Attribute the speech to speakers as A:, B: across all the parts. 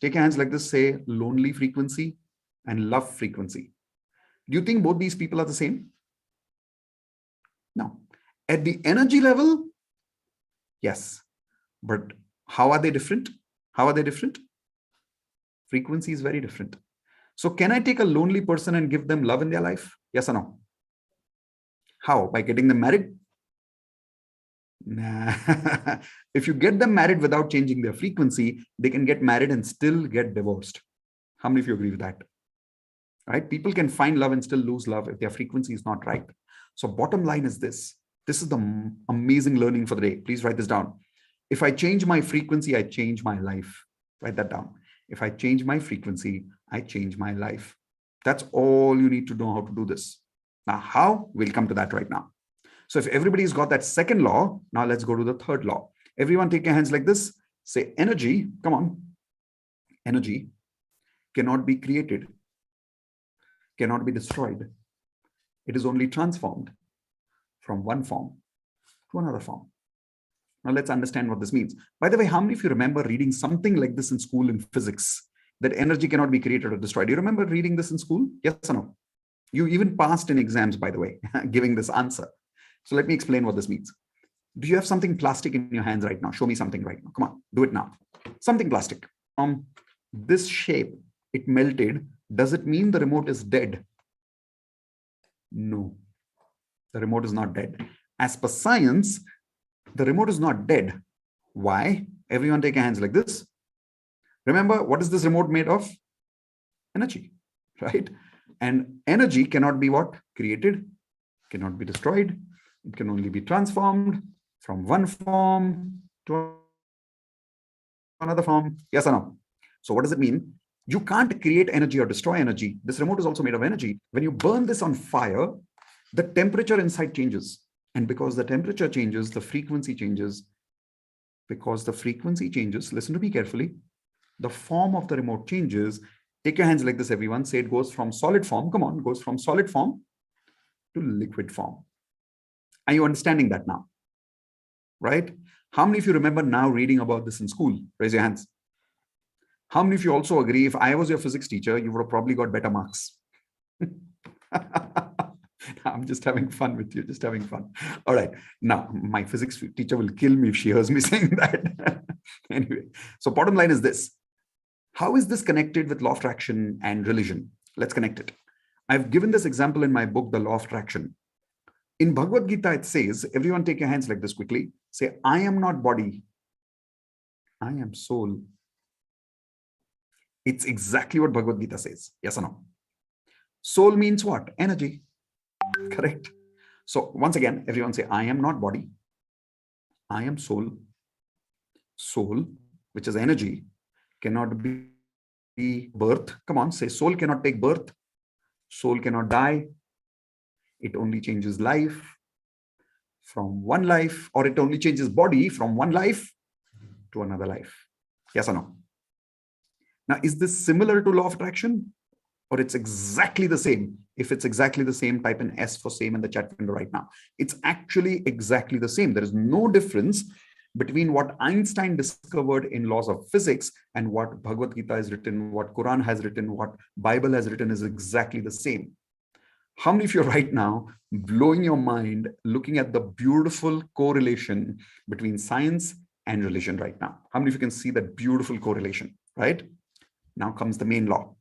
A: Take your hands like this. Say lonely frequency and love frequency. Do you think both these people are the same? No. At the energy level, yes. But how are they different? How are they different? Frequency is very different. So can I take a lonely person and give them love in their life? Yes or no? How? By getting them married? Nah. If you get them married without changing their frequency, they can get married and still get divorced. How many of you agree with that? Right? People can find love and still lose love if their frequency is not right. So bottom line is this. This is the amazing learning for the day. Please write this down. If I change my frequency, I change my life. Write that down. If I change my frequency, I change my life. That's all you need to know how to do this. Now, how? We'll come to that right now. So if everybody's got that second law, now let's go to the third law. Everyone take your hands like this. Say energy, come on. Energy cannot be created, cannot be destroyed. It is only transformed from one form to another form. Now let's understand what this means. By the way, how many of you remember reading something like this in school in physics, that energy cannot be created or destroyed? Do you remember reading this in school? Yes or no? You even passed in exams, by the way, giving this answer. So let me explain what this means. Do you have something plastic in your hands right now? Show me something right now. Come on, do it now. Something plastic. This shape, it melted. Does it mean the remote is dead? No, the remote is not dead. As per science, the remote is not dead. Why? Everyone take your hands like this. Remember, what is this remote made of? Energy, right? And energy cannot be what? Created, cannot be destroyed. It can only be transformed from one form to another form. Yes or no? So what does it mean? You can't create energy or destroy energy. This remote is also made of energy. When you burn this on fire, the temperature inside changes. And because the temperature changes, the frequency changes. Because the frequency changes, listen to me carefully, the form of the remote changes. Take your hands like this, everyone. Say it goes from solid form. Come on, goes from solid form to liquid form. Are you understanding that now? Right? How many of you remember now reading about this in school? Raise your hands. How many of you also agree, if I was your physics teacher, you would have probably got better marks? I'm just having fun with you, just having fun. All right. Now, my physics teacher will kill me if she hears me saying that. Anyway, so bottom line is this. How is this connected with law of attraction and religion? Let's connect it. I've given this example in my book, The Law of Attraction. In Bhagavad Gita, it says, everyone take your hands like this quickly. Say, I am not body. I am soul. It's exactly what Bhagavad Gita says. Yes or no? Soul means what? Energy. Correct. So once again, everyone say, I am not body. I am soul. Soul, which is energy, cannot be birth. Come on, say soul cannot take birth. Soul cannot die. It only changes life from one life, or it only changes body from one life to another life. Yes or no? Now, is this similar to law of attraction? Or it's exactly the same? If it's exactly the same, type an S for same in the chat window right now. It's actually exactly the same. There is no difference between what Einstein discovered in laws of physics and what Bhagavad Gita has written, what Quran has written, what Bible has written is exactly the same. How many of you right now blowing your mind looking at the beautiful correlation between science and religion right now? How many of you can see that beautiful correlation, right? Now comes the main law.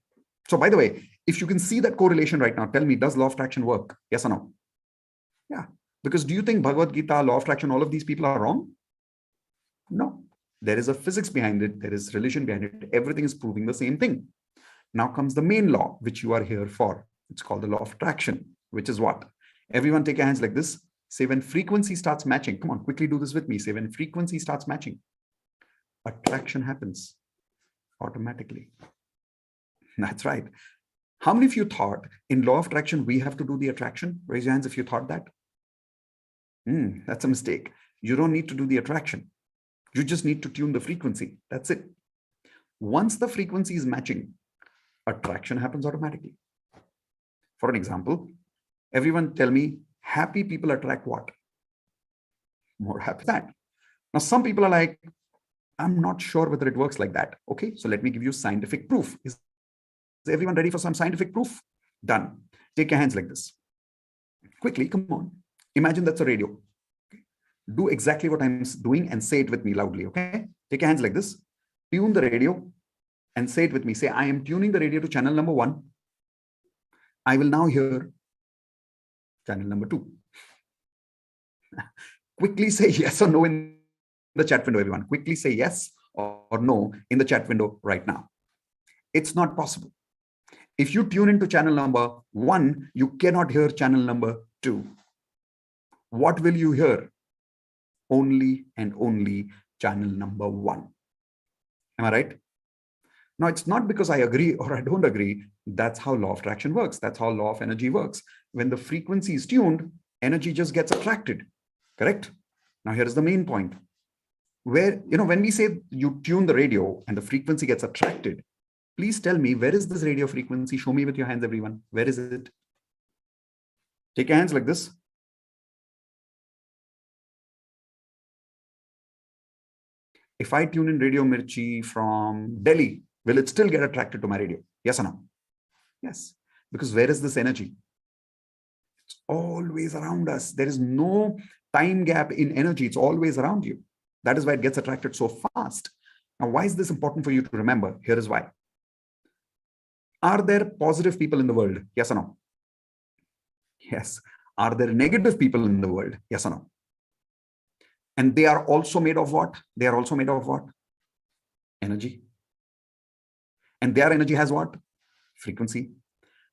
A: So by the way, if you can see that correlation right now, tell me, does law of attraction work? Yes or no? Yeah. Because do you think Bhagavad Gita, law of attraction, all of these people are wrong? No. There is a physics behind it. There is religion behind it. Everything is proving the same thing. Now comes the main law, which you are here for. It's called the law of attraction, which is what? Everyone take your hands like this. Say when frequency starts matching. Come on, quickly do this with me. Say when frequency starts matching, attraction happens automatically. That's right. How many of you thought in law of attraction, we have to do the attraction? Raise your hands if you thought that. That's a mistake. You don't need to do the attraction. You just need to tune the frequency. That's it. Once the frequency is matching, attraction happens automatically. For an example, everyone tell me, happy people attract what? More happy. That. Now, some people are like, I'm not sure whether it works like that. Okay, so let me give you scientific proof. Is everyone ready for some scientific proof? Done. Take your hands like this. Quickly, come on. Imagine that's a radio. Do exactly what I'm doing and say it with me loudly, okay? Take your hands like this. Tune the radio and say it with me. Say, I am tuning the radio to channel number 1. I will now hear channel number 2. Quickly say yes or no in the chat window, everyone. Quickly say yes or no in the chat window right now. It's not possible. If you tune into channel number 1, you cannot hear channel number 2. What will you hear? Only and only channel number 1. Am I right? Now, it's not because I agree or I don't agree. That's how law of attraction works. That's how law of energy works. When the frequency is tuned, energy just gets attracted. Correct? Now, here is the main point. Where, when we say you tune the radio and the frequency gets attracted, please tell me, where is this radio frequency? Show me with your hands, everyone. Where is it? Take your hands like this. If I tune in Radio Mirchi from Delhi, will it still get attracted to my radio? Yes or no? Yes. Because where is this energy? It's always around us. There is no time gap in energy. It's always around you. That is why it gets attracted so fast. Now, why is this important for you to remember? Here is why. Are there positive people in the world? Yes or no? Yes. Are there negative people in the world? Yes or no? And they are also made of what? They are also made of what? Energy. And their energy has what? Frequency.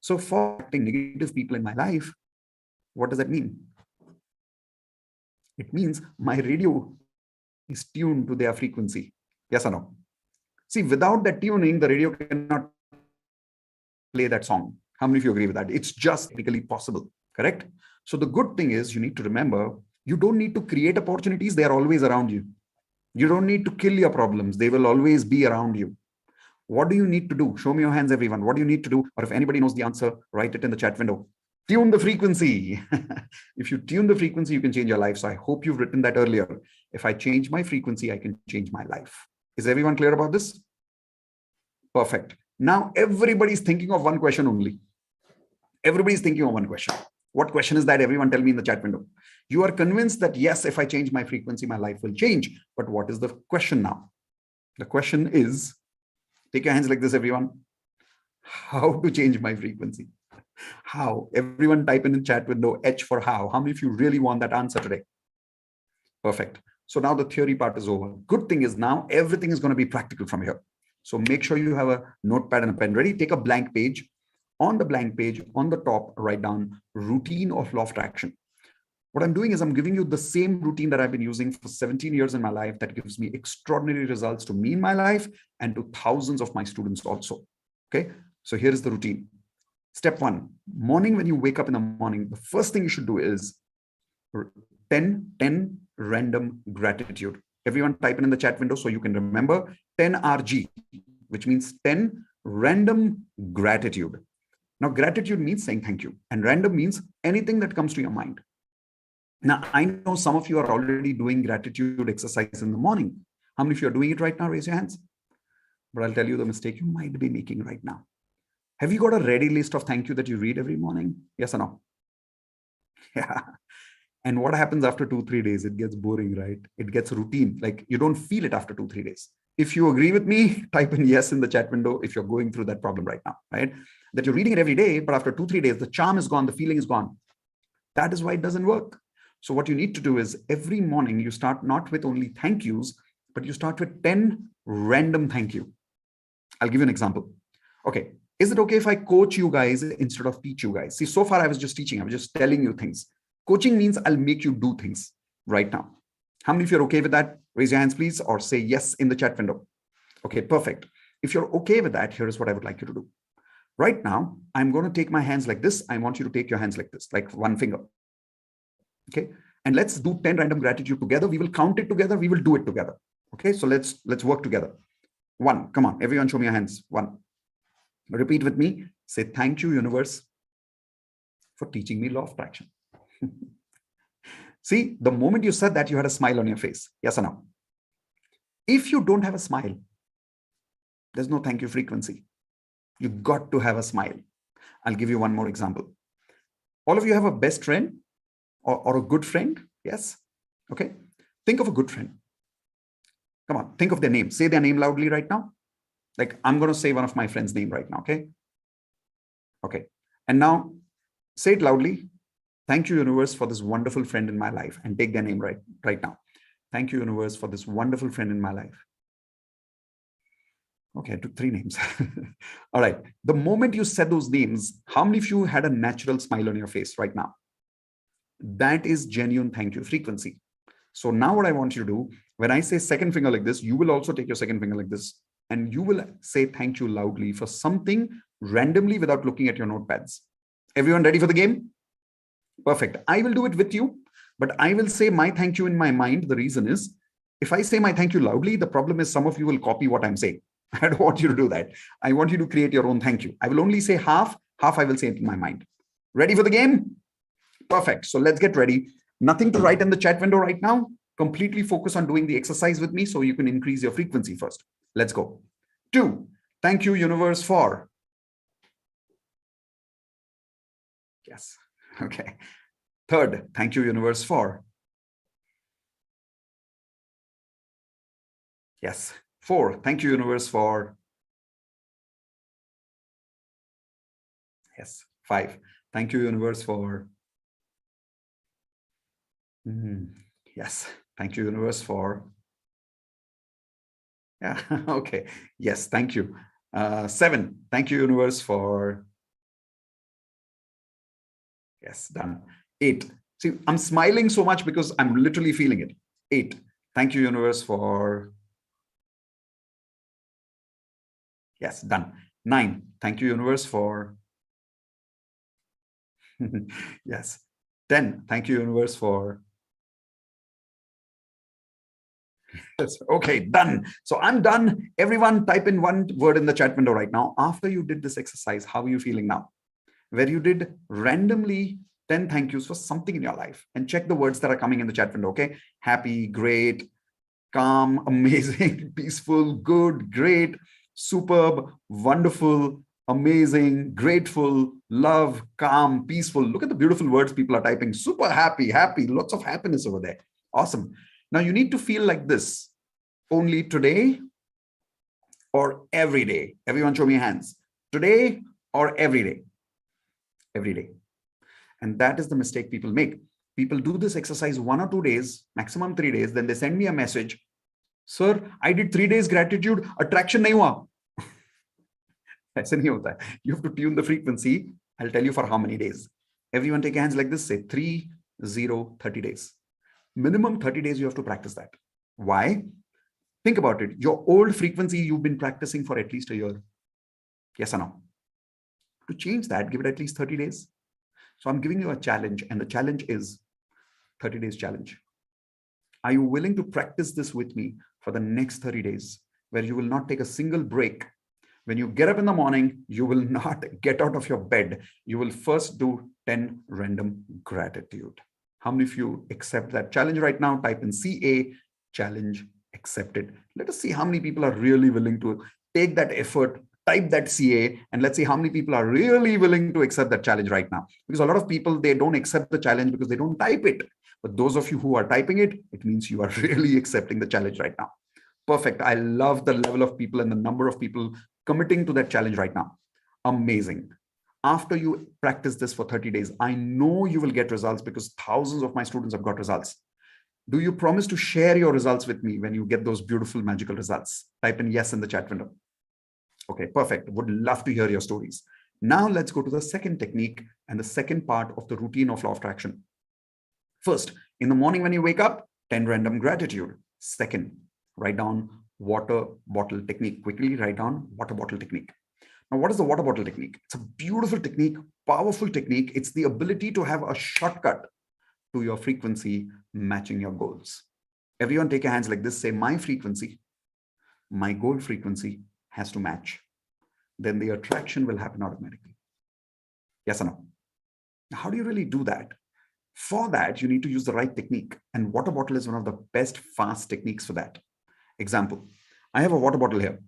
A: So for attracting negative people in my life, what does that mean? It means my radio is tuned to their frequency. Yes or no? See, without that tuning, the radio cannot play that song. How many of you agree with that? It's just technically possible, correct? So the good thing is you need to remember, you don't need to create opportunities. They are always around you. You don't need to kill your problems. They will always be around you. What do you need to do? Show me your hands, everyone. What do you need to do? Or if anybody knows the answer, write it in the chat window. Tune the frequency. If you tune the frequency, you can change your life. So I hope you've written that earlier. If I change my frequency, I can change my life. Is everyone clear about this? Perfect. Now everybody's thinking of one question only. Everybody's thinking of one question. What question is that? Everyone tell me in the chat window. You are convinced that yes, if I change my frequency, my life will change. But what is the question now? The question is, take your hands like this, everyone. How to change my frequency? How? Everyone type in the chat window H for how. How many of you really want that answer today? Perfect. So now the theory part is over. Good thing is now everything is going to be practical from here. So make sure you have a notepad and a pen ready. Take a blank page. On the blank page, on the top, write down routine of law of attraction. What I'm doing is I'm giving you the same routine that I've been using for 17 years in my life that gives me extraordinary results to me in my life and to thousands of my students also. Okay, so here is the routine. Step 1, morning when you wake up in the morning, the first thing you should do is 10 random gratitude. Everyone type in the chat window so you can remember 10 RG, which means 10 random gratitude. Now, gratitude means saying thank you, and random means anything that comes to your mind. Now, I know some of you are already doing gratitude exercise in the morning. How many of you are doing it right now? Raise your hands. But I'll tell you the mistake you might be making right now. Have you got a ready list of thank you that you read every morning? Yes or no? Yeah. And what happens after 2-3 days? It gets boring, right? It gets routine. Like you don't feel it after 2-3 days. If you agree with me, type in yes in the chat window if you're going through that problem right now, right? That you're reading it every day, but after 2-3 days, the charm is gone, the feeling is gone. That is why it doesn't work. So what you need to do is every morning you start not with only thank yous, but you start with 10 random thank you. I'll give you an example. Okay. Is it okay if I coach you guys instead of teach you guys? See, so far I was just teaching. I was just telling you things. Coaching means I'll make you do things right now. How many of you are okay with that? Raise your hands, please, or say yes in the chat window. Okay, perfect. If you're okay with that, here is what I would like you to do. Right now, I'm going to take my hands like this. I want you to take your hands like this, like one finger. Okay. And let's do 10 random gratitude together. We will count it together. We will do it together. Okay. So let's work together. 1. Come on. Everyone show me your hands. 1. Repeat with me. Say, thank you, universe, for teaching me law of attraction. See, the moment you said that, you had a smile on your face. Yes or no? If you don't have a smile, there's no thank you frequency. You got to have a smile. I'll give you one more example. All of you have a best friend or a good friend. Yes. Okay. Think of a good friend. Come on. Think of their name. Say their name loudly right now. Like I'm going to say one of my friends' name right now. Okay. Okay. And now say it loudly. Thank you, universe, for this wonderful friend in my life. And take their name right now. Thank you, universe, for this wonderful friend in my life. Okay, I took 3 names. All right. The moment you said those names, how many of you had a natural smile on your face right now? That is genuine thank you frequency. So now what I want you to do, when I say second finger like this, you will also take your second finger like this, and you will say thank you loudly for something randomly without looking at your notepads. Everyone ready for the game? Perfect. I will do it with you, but I will say my thank you in my mind. The reason is, if I say my thank you loudly, the problem is some of you will copy what I'm saying. I don't want you to do that. I want you to create your own thank you. I will only say half I will say it in my mind. Ready for the game? Perfect. So let's get ready. Nothing to write in the chat window right now. Completely focus on doing the exercise with me so you can increase your frequency first. Let's go. 2, thank you, universe, for. Yes. Okay. 3rd, thank you, universe, for. Yes. 4, thank you, universe, for. Yes. 5, thank you, universe, for. Yes. Thank you, universe, for. Yeah. Okay. Yes. Thank you. 7, thank you, universe, for. Yes. Done. 8. See, I'm smiling so much because I'm literally feeling it. 8, thank you, universe, for. Yes. Done. 9, thank you, universe, for. Yes. 10, thank you, universe, for. Yes. Okay, done. So I'm done. Everyone type in one word in the chat window right now. After you did this exercise, how are you feeling now? Where you did randomly 10 thank yous for something in your life, and check the words that are coming in the chat window. Okay. Happy, great, calm, amazing, peaceful, good, great, superb, wonderful, amazing, grateful, love, calm, peaceful. Look at the beautiful words people are typing. Super happy, happy, lots of happiness over there. Awesome. Now you need to feel like this only today or every day. Everyone show me hands. Today or every day? Every day. And that is the mistake people make. People do this exercise 1 or 2 days, maximum 3 days. Then they send me a message. Sir, I did 3 days gratitude, attraction nahi hua. ऐसे नहीं होता है. You have to tune the frequency. I'll tell you for how many days. Everyone take hands like this. Say 3, 0, 30 days. Minimum 30 days you have to practice that. Why? Think about it. Your old frequency you've been practicing for at least a year. Yes or no? To change that, give it at least 30 days. So I'm giving you a challenge, and the challenge is 30 days challenge. Are you willing to practice this with me for the next 30 days, where you will not take a single break? When you get up in the morning, you will not get out of your bed. You will first do 10 random gratitude. How many of you accept that challenge right now? Type in CA, challenge accepted. Let us see how many people are really willing to take that effort. Type that CA, and let's see how many people are really willing to accept that challenge right now. Because a lot of people, they don't accept the challenge because they don't type it. But those of you who are typing it, it means you are really accepting the challenge right now. Perfect. I love the level of people and the number of people committing to that challenge right now. Amazing. After you practice this for 30 days, I know you will get results because thousands of my students have got results. Do you promise to share your results with me when you get those beautiful, magical results? Type in yes in the chat window. Okay, perfect. Would love to hear your stories. Now let's go to the second technique and the second part of the routine of law of attraction. First, in the morning when you wake up, 10 random gratitude. Second, write down water bottle technique. Quickly write down water bottle technique. Now, what is the water bottle technique? It's a beautiful technique, powerful technique. It's the ability to have a shortcut to your frequency matching your goals. Everyone take your hands like this. Say, my frequency, my goal frequency has to match. Then the attraction will happen automatically. Yes or no? How do you really do that? For that, you need to use the right technique. And water bottle is one of the best fast techniques for that. Example, I have a water bottle here.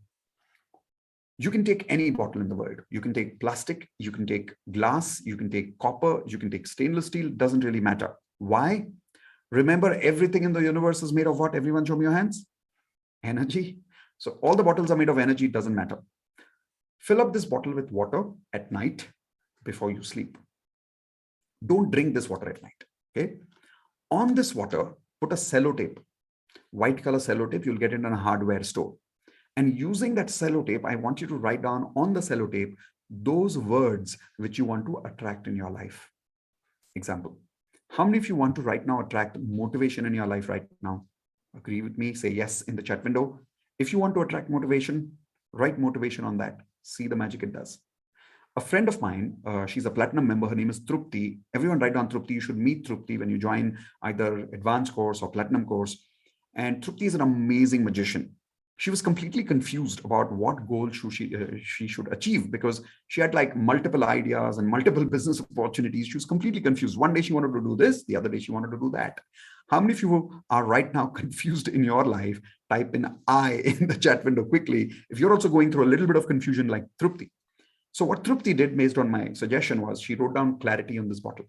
A: You can take any bottle in the world. You can take plastic, you can take glass, you can take copper, you can take stainless steel, doesn't really matter. Why? Remember, everything in the universe is made of what? Everyone show me your hands. Energy. So all the bottles are made of energy, it doesn't matter. Fill up this bottle with water at night before you sleep. Don't drink this water at night. Okay. On this water, put a sellotape, white color sellotape. You'll get it in a hardware store. And using that sellotape, I want you to write down on the sellotape those words which you want to attract in your life. Example, how many of you want to right now attract motivation in your life right now? Agree with me, say yes in the chat window. If you want to attract motivation, write motivation on that. See the magic it does. A friend of mine, she's a platinum member. Her name is Trupti. Everyone write down Trupti. You should meet Trupti when you join either advanced course or platinum course. And Trupti is an amazing magician. She was completely confused about what goal she should achieve, because she had like multiple ideas and multiple business opportunities. She was completely confused. One day she wanted to do this, the other day she wanted to do that. How many of you are right now confused in your life? Type in I in the chat window quickly if you're also going through a little bit of confusion like Trupti. So what Trupti did based on my suggestion was she wrote down clarity on this bottle.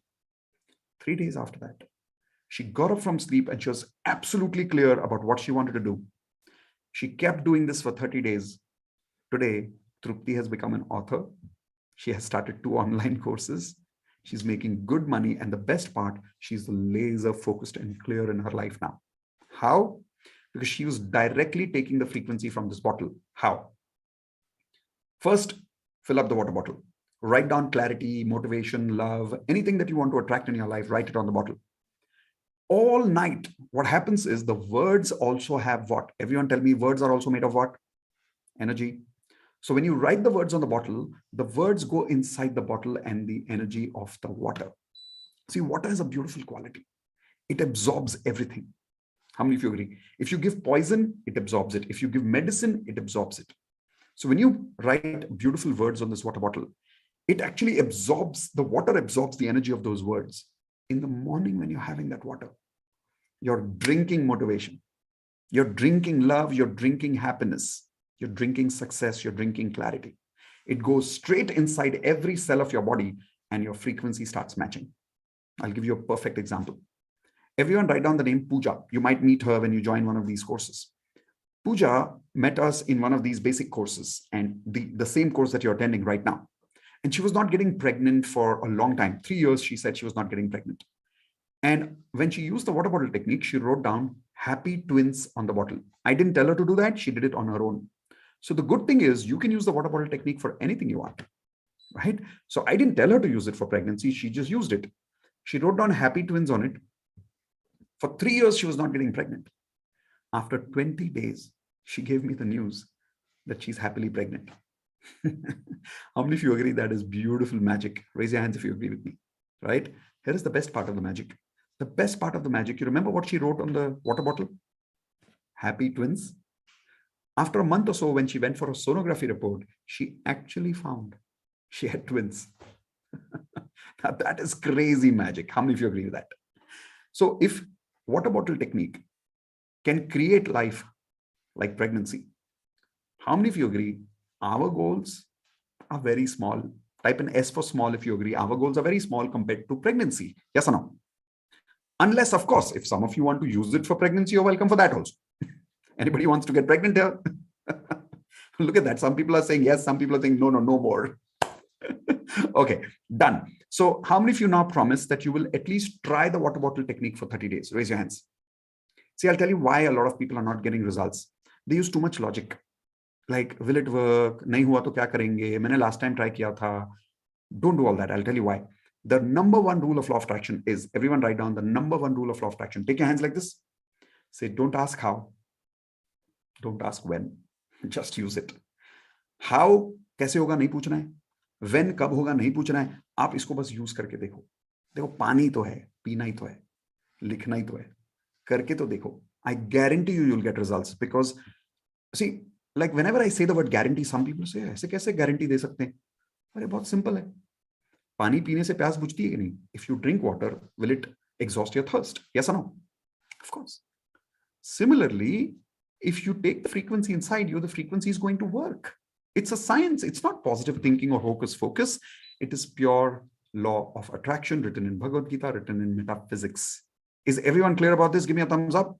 A: 3 days after that, she got up from sleep and she was absolutely clear about what she wanted to do. She kept doing this for 30 days. Today, Trupti has become an author. She has started 2 online courses. She's making good money. And the best part, she's laser focused and clear in her life now. How? Because she was directly taking the frequency from this bottle. How? First, fill up the water bottle. Write down clarity, motivation, love, anything that you want to attract in your life, write it on the bottle. All night, what happens is the words also have what? Everyone tell me, words are also made of what? Energy. So when you write the words on the bottle, the words go inside the bottle and the energy of the water. See, water has a beautiful quality. It absorbs everything. How many of you agree? If you give poison, it absorbs it. If you give medicine, it absorbs it. So when you write beautiful words on this water bottle, it actually absorbs, the water absorbs the energy of those words. In the morning when you're having that water, you're drinking motivation, you're drinking love, you're drinking happiness, you're drinking success, you're drinking clarity. It goes straight inside every cell of your body and your frequency starts matching. I'll give you a perfect example. Everyone write down the name Pooja. You might meet her when you join one of these courses. Pooja met us in one of these basic courses and the same course that you're attending right now. And she was not getting pregnant for a long time. 3 years, she said she was not getting pregnant. And when she used the water bottle technique, she wrote down happy twins on the bottle. I didn't tell her to do that. She did it on her own. So the good thing is you can use the water bottle technique for anything you want, right? So I didn't tell her to use it for pregnancy. She just used it. She wrote down happy twins on it. For 3 years, she was not getting pregnant. After 20 days, she gave me the news that she's happily pregnant. How many of you agree that is beautiful magic? Raise your hands if you agree with me, right? Here is the best part of the magic. The best part of the magic, you remember what she wrote on the water bottle? Happy twins. After a month or so, when she went for a sonography report, she actually found she had twins. Now that is crazy magic. How many of you agree with that? So if water bottle technique can create life like pregnancy, how many of you agree our goals are very small? Type in S for small if you agree. Our goals are very small compared to pregnancy. Yes or no? Unless, of course, if some of you want to use it for pregnancy, you're welcome for that also. Anybody wants to get pregnant here? Look at that. Some people are saying yes. Some people are saying no more. Okay, done. So how many of you now promise that you will at least try the water bottle technique for 30 days? Raise your hands. See, I'll tell you why a lot of people are not getting results. They use too much logic. Like, will it work? Nahi hua to kya karenge? Maine last time try kiya tha. Don't do all that. I'll tell you why. The number one rule of law of attraction is, everyone write down the number one rule of law of attraction. Take your hands like this. Say, don't ask how. Don't ask when. Just use it. How कैसे होगा नहीं पूछना है. When कब होगा नहीं पूछना है. आप इसको बस यूज करके देखो. देखो पानी तो है, पीना ही तो है, लिखना ही तो है. करके तो देखो. I guarantee you'll get results, because see, like whenever I say the word guarantee, some people say ऐसे कैसे guarantee दे सकते हैं. अरे बहुत simple है. पानी पीने से प्यास बुझती है कि नहीं? If you drink water, will it exhaust your thirst? Yes or no? Of course. Similarly, If you take the frequency inside you, the frequency is going to work. It's a science. It's not positive thinking or hocus pocus. It is pure law of attraction written in Bhagavad Gita, written in metaphysics. Is everyone clear about this? Give me a thumbs up.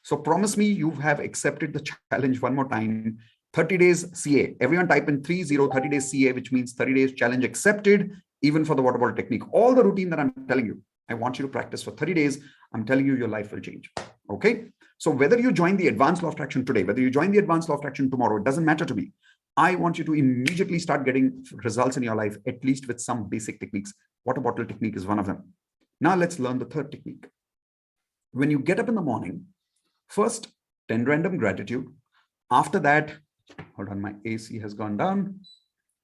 A: So promise me you have accepted the challenge one more time. 30 days CA. Everyone type in 30 days CA, which means 30 days challenge accepted, even for the water bottle technique. All the routine that I'm telling you, I want you to practice for 30 days. I'm telling you, your life will change. Okay. So whether you join the advanced law of attraction today, whether you join the advanced law of attraction tomorrow, it doesn't matter to me. I want you to immediately start getting results in your life, at least with some basic techniques. Water bottle technique is one of them. Now let's learn the third technique. When you get up in the morning, first, 10 random gratitude. After that, hold on, my AC has gone down.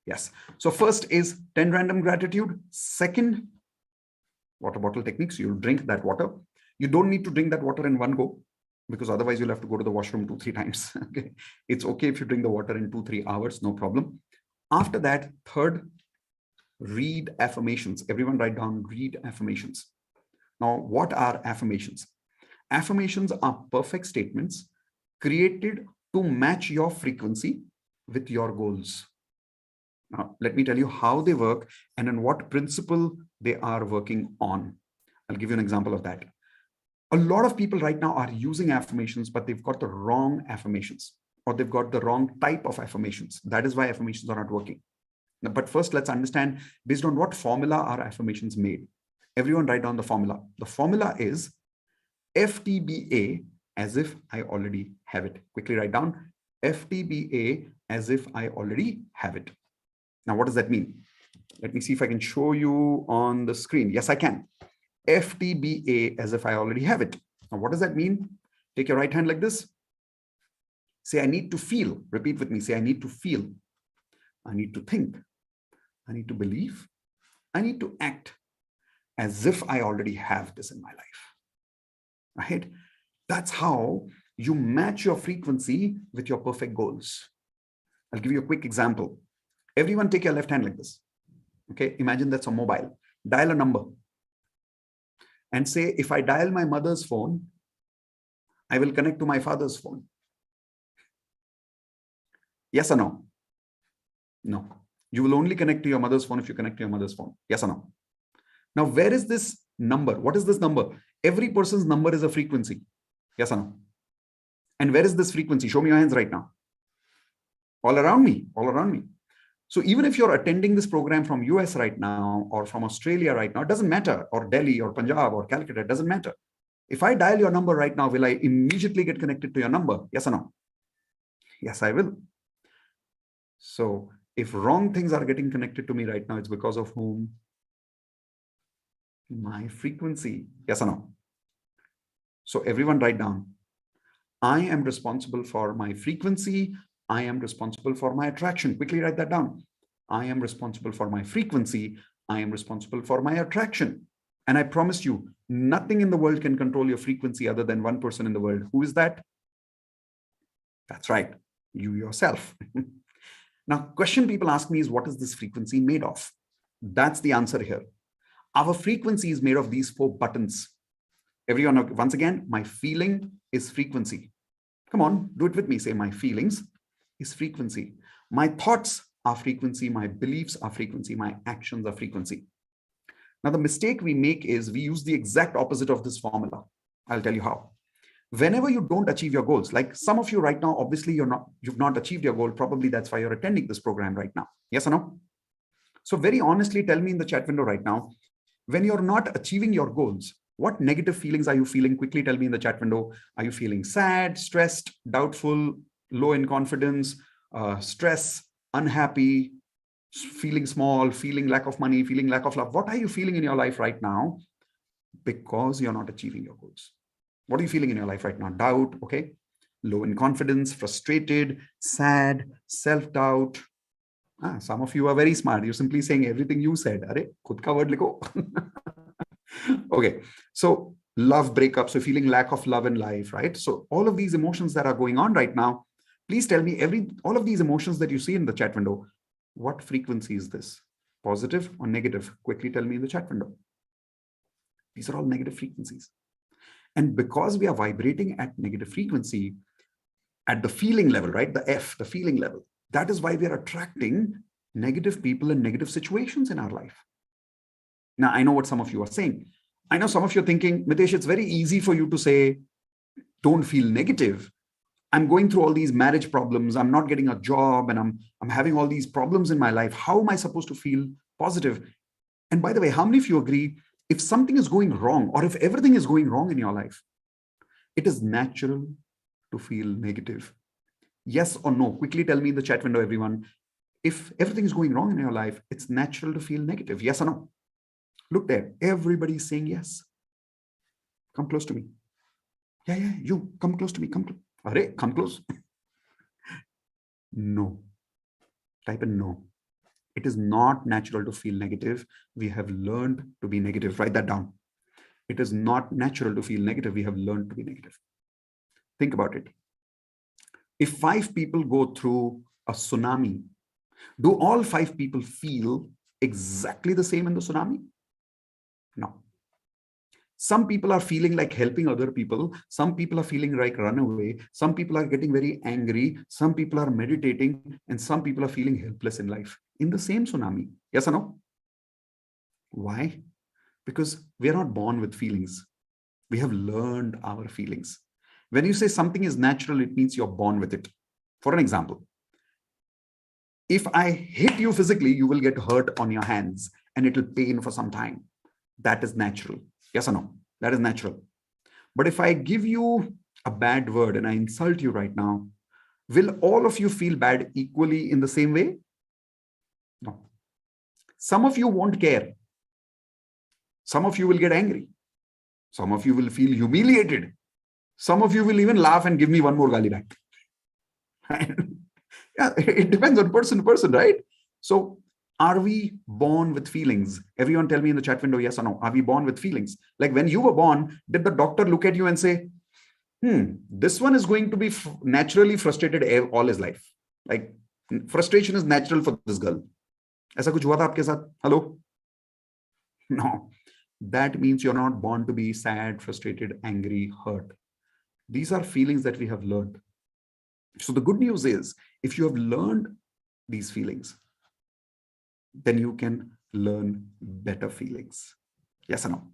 A: Yes. So first is 10 random gratitude. Second, water bottle techniques. You'll drink that water. You don't need to drink that water in one go, because otherwise you'll have to go to the washroom 2-3 times. Okay. It's okay if you drink the water in 2-3 hours, no problem. After that, third, read affirmations. Everyone write down, read affirmations. Now, what are affirmations? Affirmations are perfect statements created to match your frequency with your goals. Now, let me tell you how they work and on what principle they are working on. I'll give you an example of that. A lot of people right now are using affirmations, but they've got the wrong affirmations, or they've got the wrong type of affirmations. That is why affirmations are not working. Now, but first, let's understand based on what formula are affirmations made. Everyone write down the formula. The formula is FTBA, as if I already have it. Quickly write down FTBA, as if I already have it. Now, what does that mean? Let me see if I can show you on the screen. Yes, I can. FTBA, as if I already have it. Now, what does that mean? Take your right hand like this. Say, I need to feel. Repeat with me. Say, I need to feel. I need to think. I need to believe. I need to act as if I already have this in my life. Right? That's how you match your frequency with your perfect goals. I'll give you a quick example. Everyone take your left hand like this. Okay, imagine that's a mobile. Dial a number and say, if I dial my mother's phone, I will connect to my father's phone. Yes or no? No. You will only connect to your mother's phone if you connect to your mother's phone. Yes or no? Now, where is this number? What is this number? Every person's number is a frequency. Yes or no? And where is this frequency? Show me your hands right now. All around me, all around me. So even if you're attending this program from US right now, or from Australia right now, it doesn't matter, or Delhi or Punjab or Calcutta, it doesn't matter. If I dial your number right now, will I immediately get connected to your number? Yes or no? Yes, I will. So if wrong things are getting connected to me right now, it's because of whom? My frequency. Yes or no? So everyone write down, I am responsible for my frequency. I am responsible for my attraction. Quickly write that down. I am responsible for my frequency. I am responsible for my attraction. And I promise you, nothing in the world can control your frequency other than one person in the world. Who is that? That's right, you yourself. Now, question people ask me is, what is this frequency made of? That's the answer here. Our frequency is made of these 4 buttons. Everyone, once again, my feeling is frequency. Come on, do it with me. Say, my feelings is frequency. My thoughts are frequency. My beliefs are frequency. My actions are frequency. Now, the mistake we make is we use the exact opposite of this formula. I'll tell you how. Whenever you don't achieve your goals, like some of you right now, obviously you've not achieved your goal. Probably that's why you're attending this program right now. Yes or no? So very honestly, tell me in the chat window right now, when you're not achieving your goals, what negative feelings are you feeling? Quickly tell me in the chat window. Are you feeling sad, stressed, doubtful, low in confidence, stress, unhappy, feeling small, feeling lack of money, feeling lack of love? What are you feeling in your life right now? Because you're not achieving your goals. What are you feeling in your life right now? Doubt, okay? Low in confidence, frustrated, sad, self-doubt. Some of you are very smart. You're simply saying everything you said. Arey, khud ka word likho. Okay, so love breakup, so feeling lack of love in life, right? So all of these emotions that are going on right now, please tell me all of these emotions that you see in the chat window, what frequency is this? Positive or negative? Quickly tell me in the chat window. These are all negative frequencies. And because we are vibrating at negative frequency, at the feeling level, right? The F, the feeling level. That is why we are attracting negative people and negative situations in our life. Now, I know what some of you are saying. I know some of you are thinking, Mitesh, it's very easy for you to say, don't feel negative. I'm going through all these marriage problems. I'm not getting a job and I'm having all these problems in my life. How am I supposed to feel positive? And by the way, how many of you agree if something is going wrong or if everything is going wrong in your life, it is natural to feel negative? Yes or no? Quickly tell me in the chat window, everyone. If everything is going wrong in your life, it's natural to feel negative. Yes or no? Look there. Everybody's saying yes. Come close to me. Yeah, you come close to me. Come close. Arey, come close. No. Type in no. It is not natural to feel negative. We have learned to be negative. Write that down. It is not natural to feel negative. We have learned to be negative. Think about it. If 5 people go through a tsunami, do all 5 people feel exactly the same in the tsunami? No. Some people are feeling like helping other people. Some people are feeling like run away. Some people are getting very angry. Some people are meditating. And some people are feeling helpless in life in the same tsunami. Yes or no? Why? Because we are not born with feelings. We have learned our feelings. When you say something is natural, it means you're born with it. For an example, if I hit you physically, you will get hurt on your hands and it will pain for some time. That is natural. Yes or no? That is natural. But if I give you a bad word and I insult you right now, will all of you feel bad equally in the same way? No. Some of you won't care. Some of you will get angry. Some of you will feel humiliated. Some of you will even laugh and give me one more gali back. Yeah, it depends on person to person, right? So are we born with feelings? Everyone tell me in the chat window, yes or no. Are we born with feelings? Like when you were born, did the doctor look at you and say, this one is going to be naturally frustrated all his life? Like frustration is natural for this girl. ऐसा कुछ हुआ था आपके साथ? Hello? No. That means you're not born to be sad, frustrated, angry, hurt. These are feelings that we have learned. So the good news is, if you have learned these feelings, then you can learn better feelings. Yes or no?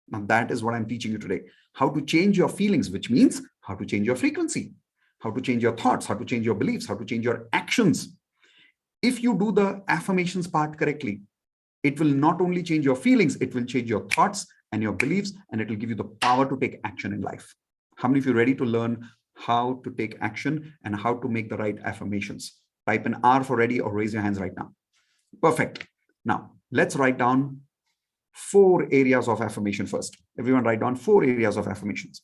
A: Now that is what I'm teaching you today. How to change your feelings, which means how to change your frequency, how to change your thoughts, how to change your beliefs, how to change your actions. If you do the affirmations part correctly, it will not only change your feelings, it will change your thoughts and your beliefs, and it will give you the power to take action in life. How many of you are ready to learn how to take action and how to make the right affirmations? Type an R for ready or raise your hands right now. Perfect. Now, let's write down 4 areas of affirmation first. Everyone write down 4 areas of affirmations.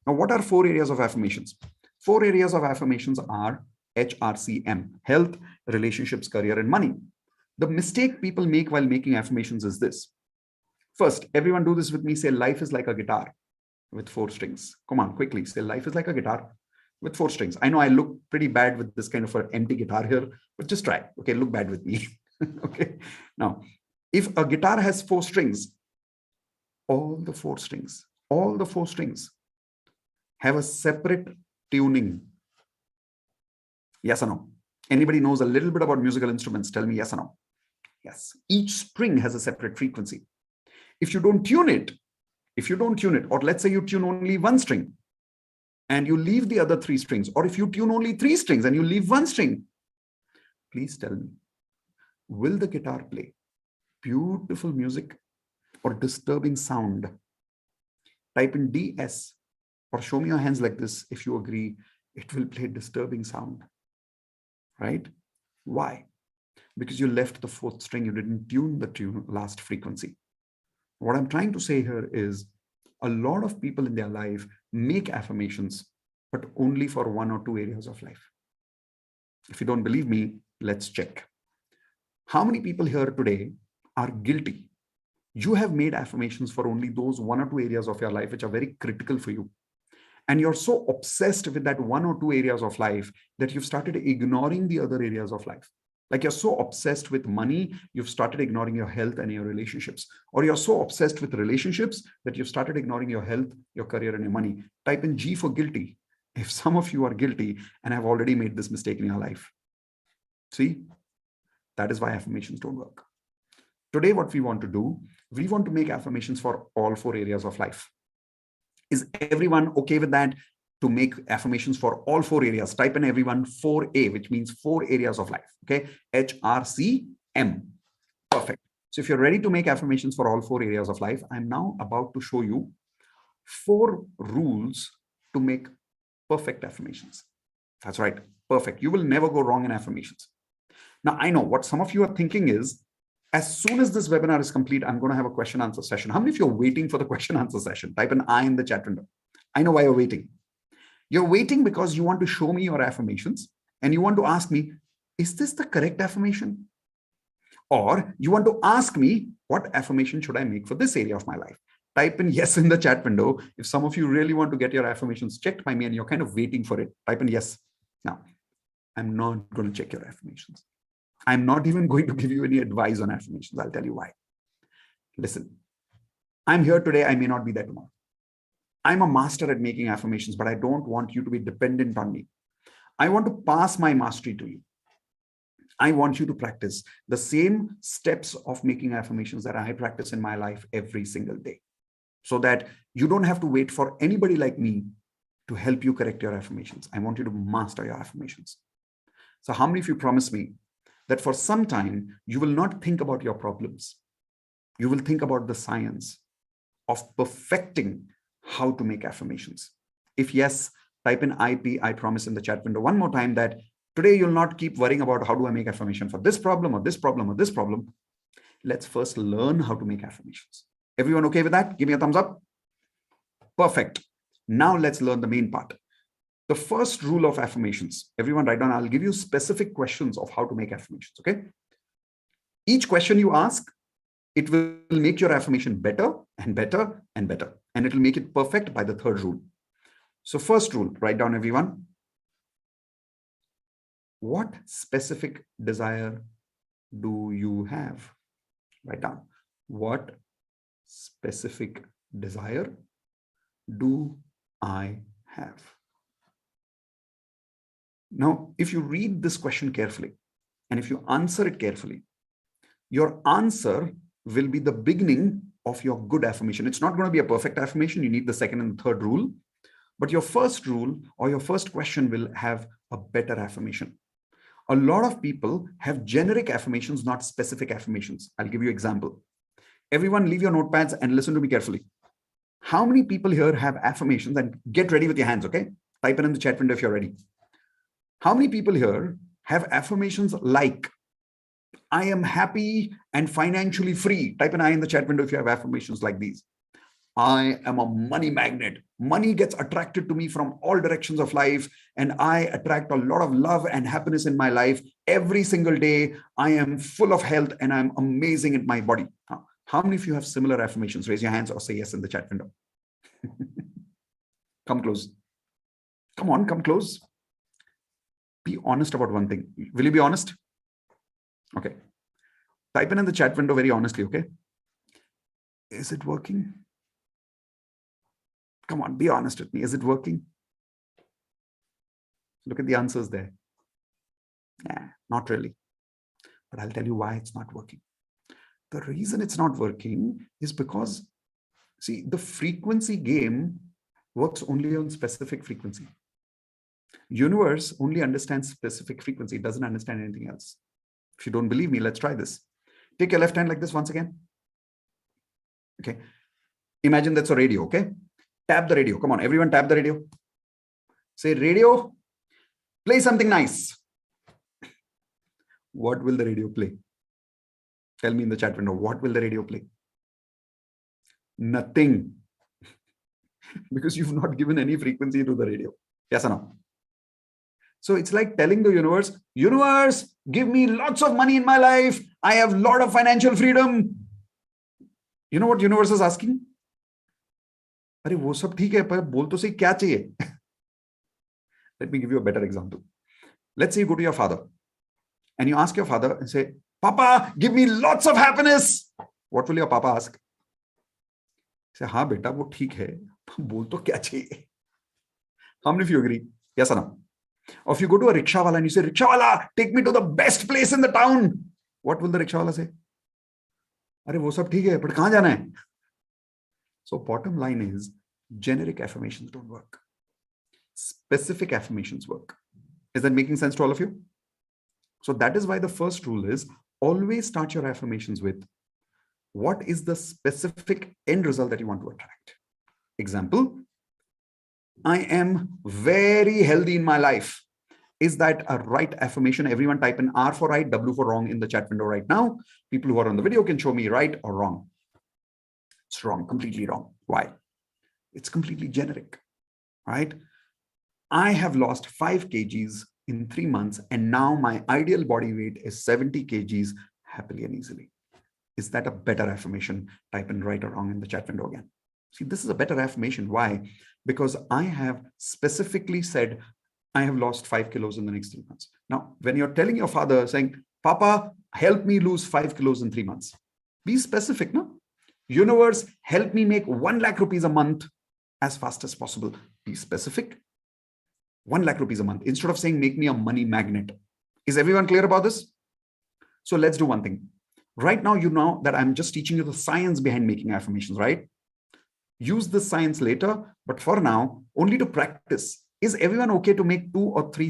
A: Now, what are 4 areas of affirmations? 4 areas of affirmations are HRCM: health, relationships, career, and money. The mistake people make while making affirmations is this. First, everyone do this with me. Say, life is like a guitar with 4 strings. Come on, quickly. Say, life is like a guitar with 4 strings. I know I look pretty bad with this kind of an empty guitar here, but just try. Okay, look bad with me. Okay. Now, if a guitar has 4 strings, all the 4 strings have a separate tuning. Yes or no? Anybody knows a little bit about musical instruments? Tell me yes or no. Yes. Each string has a separate frequency. If you don't tune it, or let's say you tune only 1 string and you leave the other 3 strings, or if you tune only 3 strings and you leave 1 string, please tell me, will the guitar play beautiful music or disturbing sound? Type in DS or show me your hands like this if you agree it will play disturbing sound, right? Why? Because you left the 4th string, you didn't tune the last frequency. What I'm trying to say here is a lot of people in their life make affirmations, but only for 1 or 2 areas of life. If you don't believe me, let's check. How many people here today are guilty? You have made affirmations for only those 1 or 2 areas of your life which are very critical for you. And you're so obsessed with that 1 or 2 areas of life that you've started ignoring the other areas of life. Like you're so obsessed with money, you've started ignoring your health and your relationships. Or you're so obsessed with relationships that you've started ignoring your health, your career, and your money. Type in G for guilty. if some of you are guilty and have already made this mistake in your life. See, that is why affirmations don't work. Today, what we want to do, we want to make affirmations for all 4 areas of life. Is everyone okay with that? To make affirmations for all 4 areas, type in everyone 4A, which means 4 areas of life. Okay, HRCM. Perfect. So if you're ready to make affirmations for all 4 areas of life, I'm now about to show you 4 rules to make perfect affirmations. That's right, perfect. You will never go wrong in affirmations. Now, I know what some of you are thinking is, as soon as this webinar is complete, I'm going to have a question answer session. How many of you are waiting for the question answer session? Type an I in the chat window. I know why you're waiting. You're waiting because you want to show me your affirmations and you want to ask me, is this the correct affirmation? Or you want to ask me, what affirmation should I make for this area of my life? Type in yes in the chat window. If some of you really want to get your affirmations checked by me and you're kind of waiting for it, type in yes. Now, I'm not going to check your affirmations. I'm not even going to give you any advice on affirmations. I'll tell you why. Listen, I'm here today. I may not be there tomorrow. I'm a master at making affirmations, but I don't want you to be dependent on me. I want to pass my mastery to you. I want you to practice the same steps of making affirmations that I practice in my life every single day, so that you don't have to wait for anybody like me to help you correct your affirmations. I want you to master your affirmations. So how many of you promise me that for some time, you will not think about your problems? You will think about the science of perfecting how to make affirmations. If yes, type in I promise in the chat window one more time, that today you'll not keep worrying about how do I make affirmation for this problem or this problem or this problem. Let's first learn how to make affirmations. Everyone okay with that? Give me a thumbs up. Perfect. Now let's learn the main part. The first rule of affirmations. Everyone write down, I'll give you specific questions of how to make affirmations, okay? Each question you ask, it will make your affirmation better and better and better. And it will make it perfect by the third rule. So first rule, write down everyone. What specific desire do you have? Write down. What specific desire do I have? Now, if you read this question carefully, and if you answer it carefully, your answer will be the beginning of your good affirmation. It's not going to be a perfect affirmation. You need the second and the third rule. But your first rule or your first question will have a better affirmation. A lot of people have generic affirmations, not specific affirmations. I'll give you an example. Everyone leave your notepads and listen to me carefully. How many people here have affirmations? And get ready with your hands, okay? Type it in the chat window if you're ready. How many people here have affirmations like, I am happy and financially free? Type an I in the chat window if you have affirmations like these. I am a money magnet. Money gets attracted to me from all directions of life, and I attract a lot of love and happiness in my life every single day. I am full of health and I'm amazing in my body. How many of you have similar affirmations? Raise your hands or say yes in the chat window. Come close. Come on, come close. Be honest about one thing. Will you be honest? Okay. Type in the chat window very honestly, okay? Is it working? Come on, be honest with me. Is it working? Look at the answers there. Yeah, not really. But I'll tell you why it's not working. The reason it's not working is because, see, the frequency game works only on specific frequency. Universe only understands specific frequency. It doesn't understand anything else. If you don't believe me, let's try this. Take your left hand like this once again. Okay. Imagine that's a radio, okay? Tap the radio. Come on, everyone tap the radio. Say, radio, play something nice. What will the radio play? Tell me in the chat window, what will the radio play? Nothing. Because you've not given any frequency to the radio. Yes or no? So it's like telling the universe, universe, give me lots of money in my life. I have a lot of financial freedom. You know what universe is asking? अरे वो सब ठीक है पर बोल तो सही क्या चाहिए? Let me give you a better example. Let's say you go to your father and you ask your father and say, Papa, give me lots of happiness. What will your papa ask? Say, हाँ बेटा वो ठीक है बोल तो क्या चाहिए? How many of you agree? Yes or no? Or if you go to a rickshaw wala and you say, rickshaw wala, take me to the best place in the town. What will the rickshaw wala say? Arey, wo sab theek hai, but kahan jana hai? So bottom line is, generic affirmations don't work. Specific affirmations work. Is that making sense to all of you? So that is why the first rule is always start your affirmations with what is the specific end result that you want to attract. Example, I am very healthy in my life. Is that a right affirmation? Everyone type in R for right, W for wrong in the chat window right now. People who are on the video can show me right or wrong. It's wrong, completely wrong. Why? It's completely generic, right? I have lost 5 kgs in 3 months, and now my ideal body weight is 70 kgs happily and easily. Is that a better affirmation? Type in right or wrong in the chat window again. See, this is a better affirmation. Why? Because I have specifically said, I have lost 5 kilos in the next 3 months. Now, when you're telling your father saying, Papa, help me lose 5 kilos in 3 months. Be specific, no? Universe, help me make 1 lakh rupees a month as fast as possible. Be specific. 1 lakh rupees a month. Instead of saying, make me a money magnet. Is everyone clear about this? So let's do one thing. Right now, you know that I'm just teaching you the science behind making affirmations, right? Use this science later, but for now, only to practice. Is everyone okay to make 2 or 3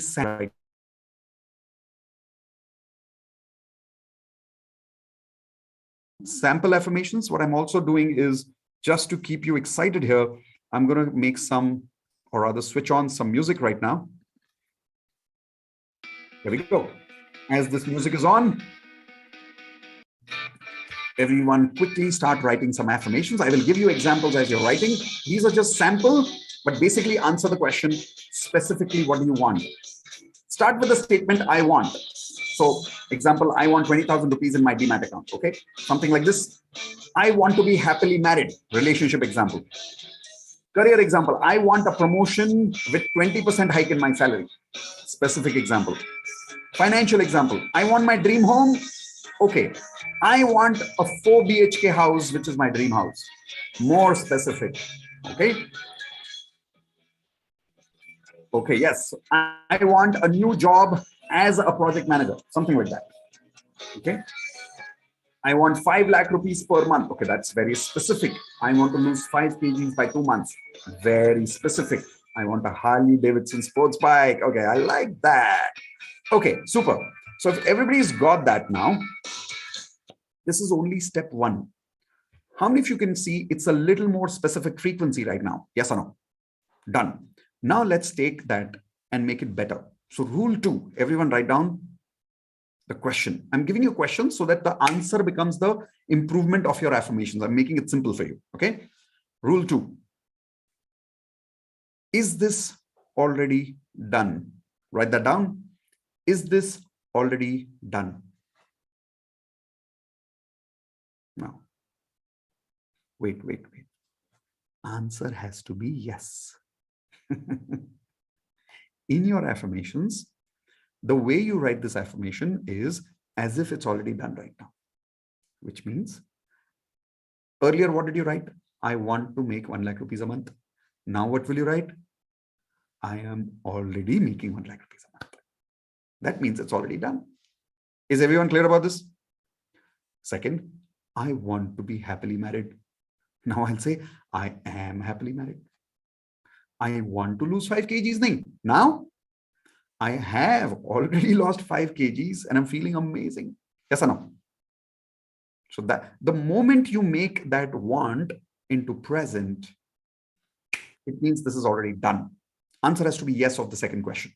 A: sample affirmations? What I'm also doing is, just to keep you excited here, I'm going to make some, or rather switch on some music right now. Here we go. As this music is on, everyone quickly start writing some affirmations. I will give you examples as you're writing. These are just sample, but basically answer the question specifically, what do you want? Start with the statement, I want. So example, I want 20,000 rupees in my Demat account. Okay. Something like this. I want to be happily married. Relationship example. Career example. I want a promotion with 20% hike in my salary. Specific example. Financial example. I want my dream home. Okay. I want a 4 BHK house, which is my dream house. More specific. Okay. Okay. Yes. I want a new job as a project manager. Something like that. Okay. I want 5 lakh rupees per month. Okay. That's very specific. I want to lose 5 kgs by 2 months. Very specific. I want a Harley Davidson sports bike. Okay. I like that. Okay. Super. So if everybody's got that now, this is only step 1. How many of you can see it's a little more specific frequency right now? Yes or no? Done. Now let's take that and make it better. So rule 2, everyone write down the question. I'm giving you a question so that the answer becomes the improvement of your affirmations. I'm making it simple for you. Okay. Rule 2. Is this already done? Write that down. Is this already done? Now, wait. Answer has to be yes. In your affirmations, the way you write this affirmation is as if it's already done right now, which means earlier, what did you write? I want to make 1 lakh rupees a month. Now, what will you write? I am already making 1 lakh rupees a month. That means it's already done. Is everyone clear about this? Second, I want to be happily married. Now I'll say, I am happily married. I want to lose 5 kgs. Now, I have already lost 5 kgs and I'm feeling amazing. Yes or no? So that the moment you make that want into present, it means this is already done. Answer has to be yes of the second question.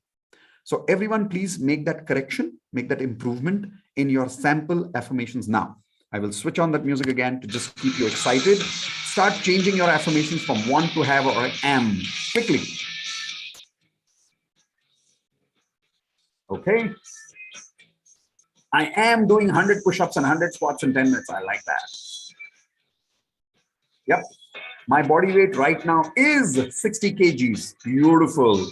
A: So everyone, please make that correction, make that improvement in your sample affirmations now. I will switch on that music again to just keep you excited. Start changing your affirmations from want to have or am quickly. Okay. I am doing 100 push-ups and 100 squats in 10 minutes. I like that. Yep. My body weight right now is 60 kgs. Beautiful.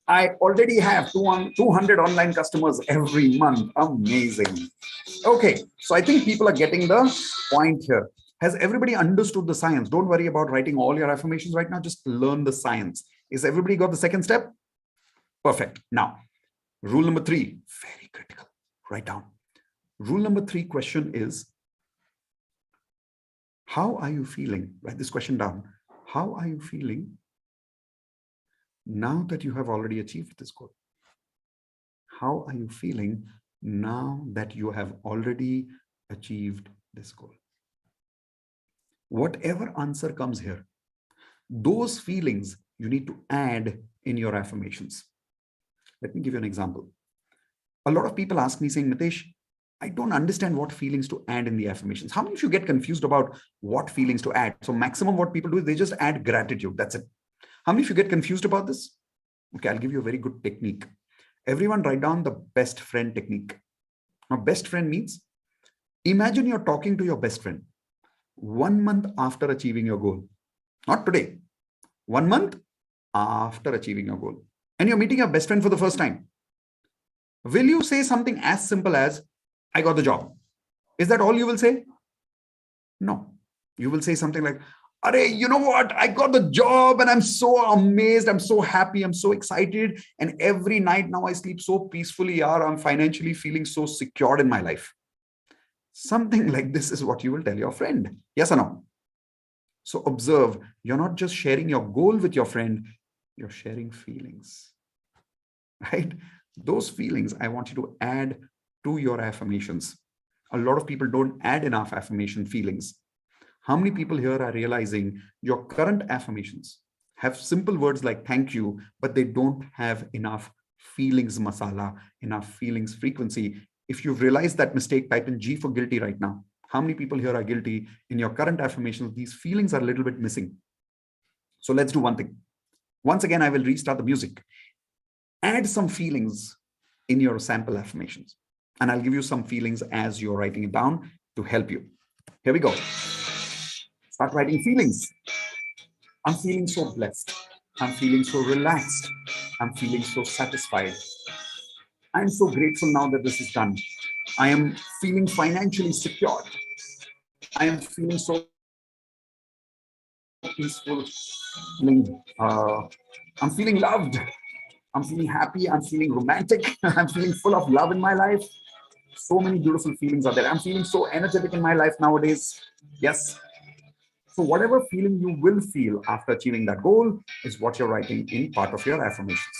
A: I already have 200 online customers every month. Amazing. Okay. So I think people are getting the point here. Has everybody understood the science? Don't worry about writing all your affirmations right now. Just learn the science. Is everybody got the second step? Perfect. Now, rule number 3, very critical. Write down. Rule number 3 question is, how are you feeling? Write this question down. How are you feeling now that you have already achieved this goal? How are you feeling now that you have already achieved this goal? Whatever answer comes here, those feelings you need to add in your affirmations. Let me give you an example. A lot of people ask me saying, Mitesh, I don't understand what feelings to add in the affirmations. How many of you get confused about what feelings to add? So maximum what people do is they just add gratitude. That's it. How many of you get confused about this? Okay, I'll give you a very good technique. Everyone write down the best friend technique. Now, best friend means, imagine you're talking to your best friend 1 month after achieving your goal. Not today. 1 month after achieving your goal. And you're meeting your best friend for the first time. Will you say something as simple as, I got the job? Is that all you will say? No. You will say something like, Arey, you know what? I got the job and I'm so amazed. I'm so happy. I'm so excited. And every night now I sleep so peacefully. I'm financially feeling so secured in my life. Something like this is what you will tell your friend. Yes or no? So observe, you're not just sharing your goal with your friend, you're sharing feelings, right? Those feelings I want you to add to your affirmations. A lot of people don't add enough affirmation feelings. How many people here are realizing your current affirmations have simple words like thank you, but they don't have enough feelings masala, enough feelings frequency? If you've realized that mistake, type in G for guilty right now. How many people here are guilty? In your current affirmations, these feelings are a little bit missing. So let's do one thing. Once again, I will restart the music. Add some feelings in your sample affirmations. And I'll give you some feelings as you're writing it down to help you. Here we go. Start writing feelings. I'm feeling so blessed. I'm feeling so relaxed. I'm feeling so satisfied. I'm so grateful now that this is done. I am feeling financially secured. I am feeling so peaceful. I'm feeling loved. I'm feeling happy. I'm feeling romantic. I'm feeling full of love in my life. So many beautiful feelings are there. I'm feeling so energetic in my life nowadays. Yes. So whatever feeling you will feel after achieving that goal is what you're writing in part of your affirmations.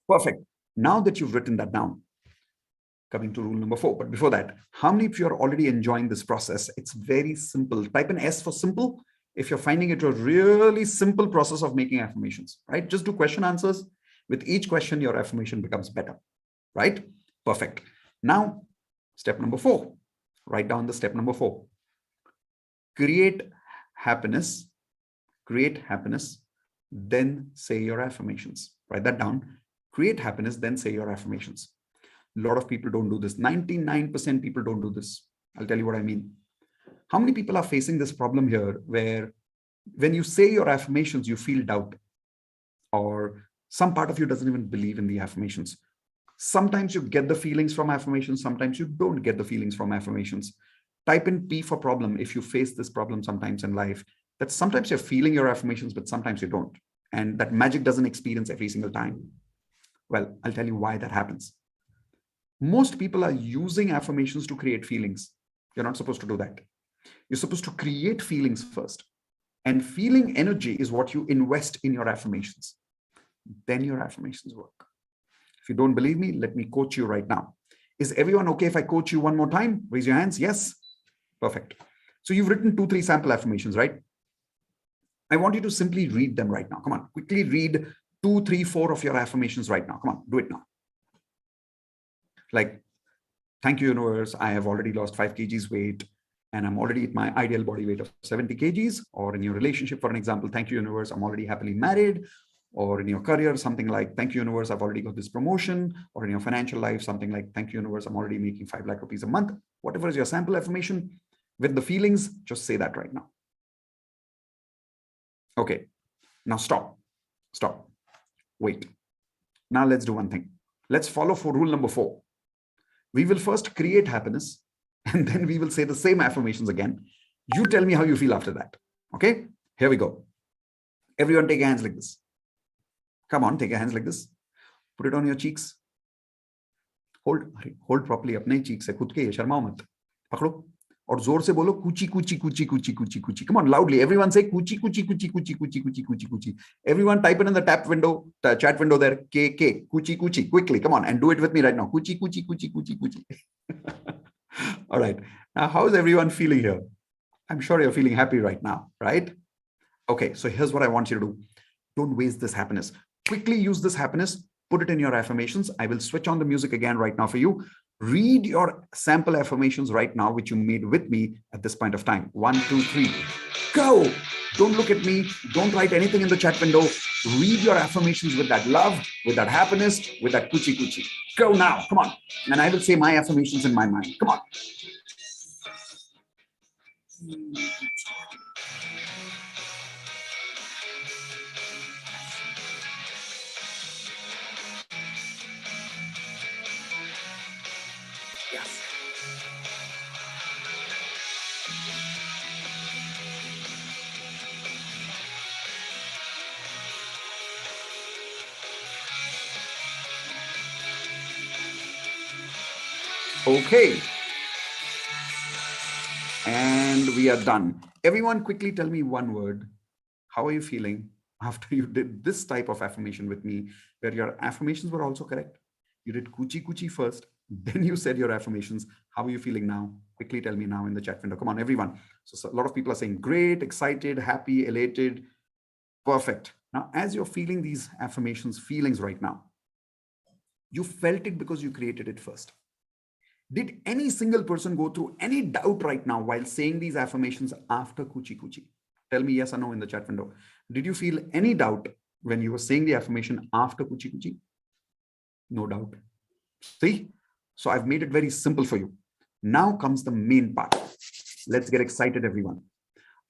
A: Perfect. Now that you've written that down, coming to rule number 4. But before that, how many of you are already enjoying this process? It's very simple. Type in S for simple if you're finding it a really simple process of making affirmations, right? Just do question answers. With each question, your affirmation becomes better, right? Perfect. Now, step number 4. Write down the step number 4. Create happiness, then say your affirmations. Write that down. Create happiness, then say your affirmations. A lot of people don't do this. 99% people don't do this. I'll tell you what I mean. How many people are facing this problem here where when you say your affirmations, you feel doubt, or some part of you doesn't even believe in the affirmations? Sometimes you get the feelings from affirmations. Sometimes you don't get the feelings from affirmations. Type in P for problem if you face this problem sometimes in life, that sometimes you're feeling your affirmations, but sometimes you don't. And that magic doesn't experience every single time. Well, I'll tell you why that happens. Most people are using affirmations to create feelings. You're not supposed to do that. You're supposed to create feelings first. And feeling energy is what you invest in your affirmations. Then your affirmations work. If you don't believe me, let me coach you right now. Is everyone okay if I coach you one more time? Raise your hands. Yes. Perfect. So you've written 2, 3 sample affirmations, right? I want you to simply read them right now. Come on, quickly read 2, 3, 4 of your affirmations right now. Come on, do it now. Like, thank you, universe. I have already lost 5 kgs weight and I'm already at my ideal body weight of 70 kgs. Or in your relationship, for an example, thank you, universe. I'm already happily married. Or in your career, something like, thank you, universe. I've already got this promotion. Or in your financial life, something like, thank you, universe. I'm already making 5 lakh rupees a month. Whatever is your sample affirmation, with the feelings, just say that right now. Okay, now stop. Wait. Now let's do one thing. Let's follow for rule number 4. We will first create happiness, And then we will say the same affirmations again. You tell me how you feel after that. Okay, here we go. Everyone take your hands like this. Come on, take your hands like this. Put it on your cheeks. Hold properly. अपने cheeks है खुद के, शर्माओ मत. पकड़ो और जोर से बोलो कुची कुची कुची कुची कुची कुची. Come on, loudly. Everyone say kuchi kuchi kuchi kuchi kuchi kuchi kuchi kuchi. Everyone type it in the chat window there. K kuchi kuchi. Quickly, come on and do it with me right now. Kuchi kuchi kuchi kuchi kuchi. All right. Now, how is everyone feeling here? I'm sure you're feeling happy right now, right? Okay. So here's what I want you to do. Don't waste this happiness. Quickly use this happiness. Put it in your affirmations. I will switch on the music again right now for you. Read your sample affirmations right now, which you made with me at this point of time. 1, 2, 3, go. Don't look at me. Don't write anything in the chat window. Read your affirmations with that love, with that happiness, with that kuchi kuchi. Go now. Come on. And I will say my affirmations in my mind. Come on. Yes. Okay. And we are done. Everyone quickly tell me one word. How are you feeling after you did this type of affirmation with me, where your affirmations were also correct? You did kuchi kuchi first, then you said your affirmations. How are you feeling now? Quickly tell me now in the chat window. Come on, everyone. So a lot of people are saying great, excited, happy, elated. Perfect. Now, as you're feeling these affirmations, feelings right now, you felt it because you created it first. Did any single person go through any doubt right now while saying these affirmations after kuchi kuchi? Tell me yes or no in the chat window. Did you feel any doubt when you were saying the affirmation after kuchi kuchi? No doubt. See? So I've made it very simple for you. Now comes the main part. Let's get excited, everyone.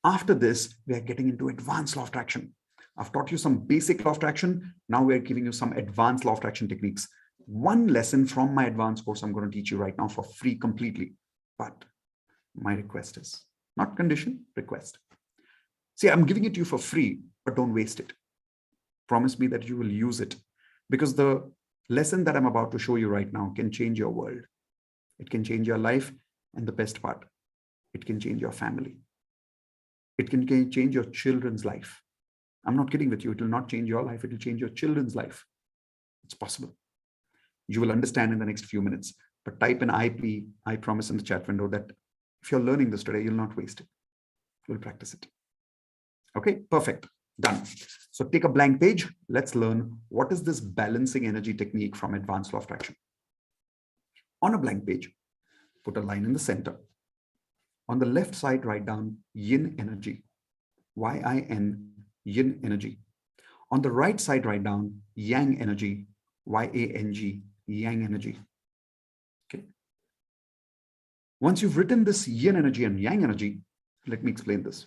A: After this, we are getting into advanced law of attraction. I've taught you some basic law of attraction. Now we're giving you some advanced law of attraction techniques. One lesson from my advanced course I'm going to teach you right now for free completely. But my request is, not condition, request. See, I'm giving it to you for free, but don't waste it. Promise me that you will use it, because the lesson that I'm about to show you right now can change your world. It can change your life, and the best part, it can change your family. It can change your children's life. I'm not kidding with you. It will not change your life. It will change your children's life. It's possible. You will understand in the next few minutes. But type in IP, I promise, in the chat window that if you're learning this today, you'll not waste it. You'll practice it. Okay, perfect. Done. So take a blank page. Let's learn what is this balancing energy technique from advanced law of attraction. On a blank page, put a line in the center. On the left side, write down yin energy, Y-I-N, yin energy. On the right side, write down yang energy, Y-A-N-G, yang energy. Okay. Once you've written this yin energy and yang energy, let me explain this.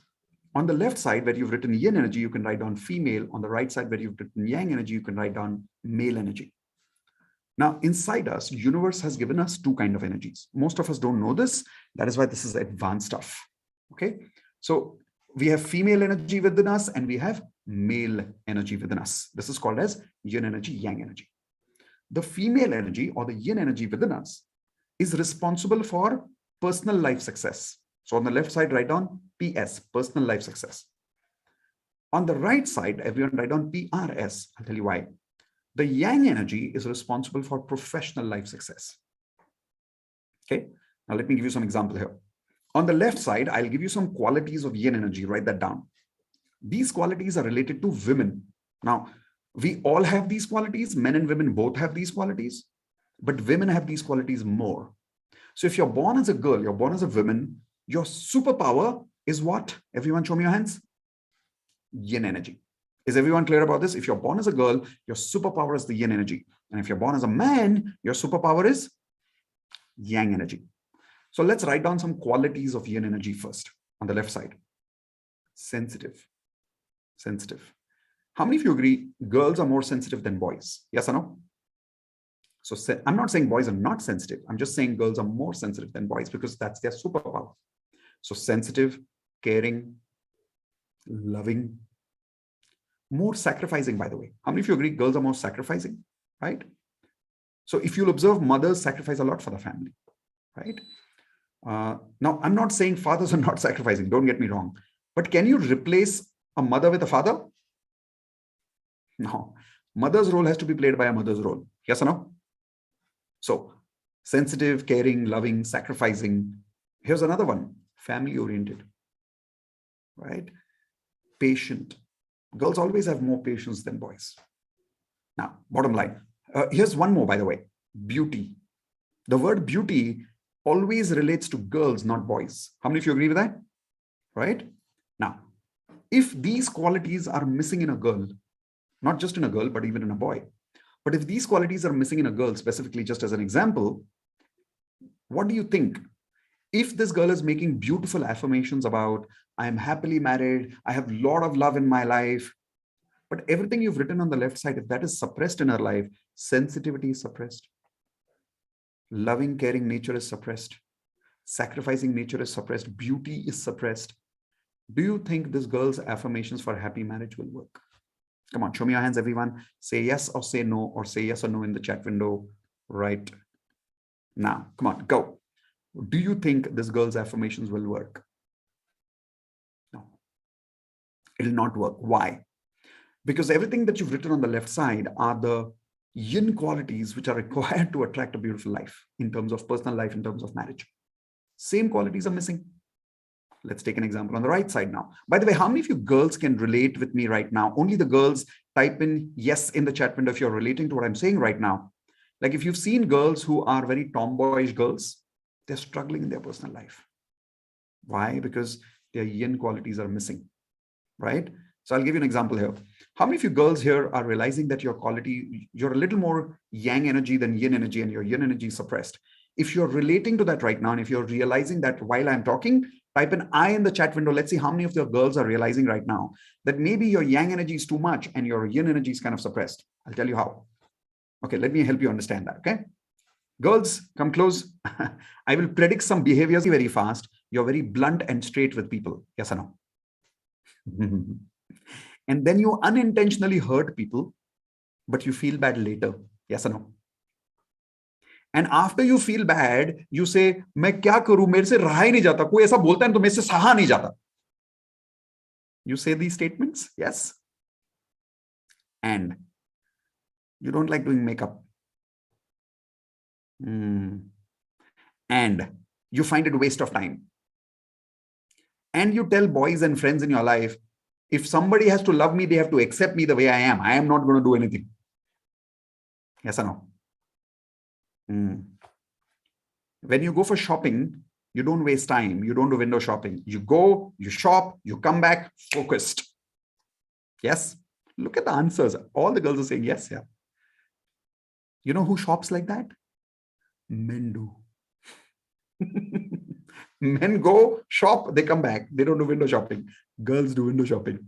A: On the left side, where you've written yin energy, you can write down female. On the right side, where you've written yang energy, you can write down male energy. Now, inside us, universe has given us two kinds of energies. Most of us don't know this. That is why this is advanced stuff. Okay. So we have female energy within us and we have male energy within us. This is called as yin energy, yang energy. The female energy or the yin energy within us is responsible for personal life success. So on the left side, write down PS, personal life success. On the right side, everyone write down PRS. I'll tell you why. The yang energy is responsible for professional life success. Okay. Now let me give you some example here. On the left side, I'll give you some qualities of yin energy. Write that down. These qualities are related to women. Now, we all have these qualities. Men and women both have these qualities, but women have these qualities more. So if you're born as a girl, you're born as a woman, your superpower is what? Everyone show me your hands. Yin energy. Is everyone clear about this? If you're born as a girl, your superpower is the yin energy. And if you're born as a man, your superpower is yang energy. So let's write down some qualities of yin energy first on the left side. Sensitive. Sensitive. How many of you agree girls are more sensitive than boys? Yes or no? So I'm not saying boys are not sensitive. I'm just saying girls are more sensitive than boys because that's their superpower. So sensitive, caring, loving, more sacrificing, by the way. How many of you agree girls are more sacrificing, right? So if you'll observe, mothers sacrifice a lot for the family, right? Now, I'm not saying fathers are not sacrificing, don't get me wrong. But can you replace a mother with a father? No. Mother's role has to be played by a mother's role. Yes or no? So, sensitive, caring, loving, sacrificing. Here's another one, family-oriented, right? Patient. Girls always have more patience than boys. Now, bottom line. Here's one more, by the way, beauty. The word beauty always relates to girls, not boys. How many of you agree with that? Right? Now, if these qualities are missing in a girl, not just in a girl, but even in a boy, but if these qualities are missing in a girl, specifically just as an example, what do you think? If this girl is making beautiful affirmations about, I am happily married, I have a lot of love in my life, but everything you've written on the left side, if that is suppressed in her life, sensitivity is suppressed, loving, caring nature is suppressed, sacrificing nature is suppressed, beauty is suppressed, do you think this girl's affirmations for a happy marriage will work? Come on, show me your hands, everyone. Say yes or say no, or say yes or no in the chat window right now. Come on, go. Do you think this girl's affirmations will work? No, it'll not work. Why? Because everything that you've written on the left side are the yin qualities which are required to attract a beautiful life in terms of personal life, in terms of marriage. Same qualities are missing. Let's take an example on the right side now. By the way, how many of you girls can relate with me right now? Only the girls. Type in yes in the chat window if you're relating to what I'm saying right now. Like if you've seen girls who are very tomboyish girls, they're struggling in their personal life. Why? Because their yin qualities are missing, right? So I'll give you an example here. How many of you girls here are realizing that your quality, you're a little more yang energy than yin energy, and your yin energy is suppressed? If you're relating to that right now, and if you're realizing that while I'm talking, type an I in the chat window. Let's see how many of your girls are realizing right now that maybe your yang energy is too much and your yin energy is kind of suppressed. I'll tell you how. Okay, let me help you understand that, okay? Girls, come close. I will predict some behaviors very fast. You're very blunt and straight with people. Yes or no? And then you unintentionally hurt people, but you feel bad later. Yes or no? And after you feel bad, you say, मैं क्या करूं, मेरे से रहा ही नहीं जाता, कोई ऐसा बोलता है तो मेरे से सहा नहीं जाता. You say these statements, yes? And you don't like doing makeup. And you find it a waste of time. And you tell boys and friends in your life, if somebody has to love me, they have to accept me the way I am. I am not going to do anything. Yes or no? When you go for shopping, you don't waste time. You don't do window shopping. You go, you shop, you come back focused. Yes? Look at the answers. All the girls are saying yes, yeah. You know who shops like that? Men do. Men go, shop, they come back. They don't do window shopping. Girls do window shopping.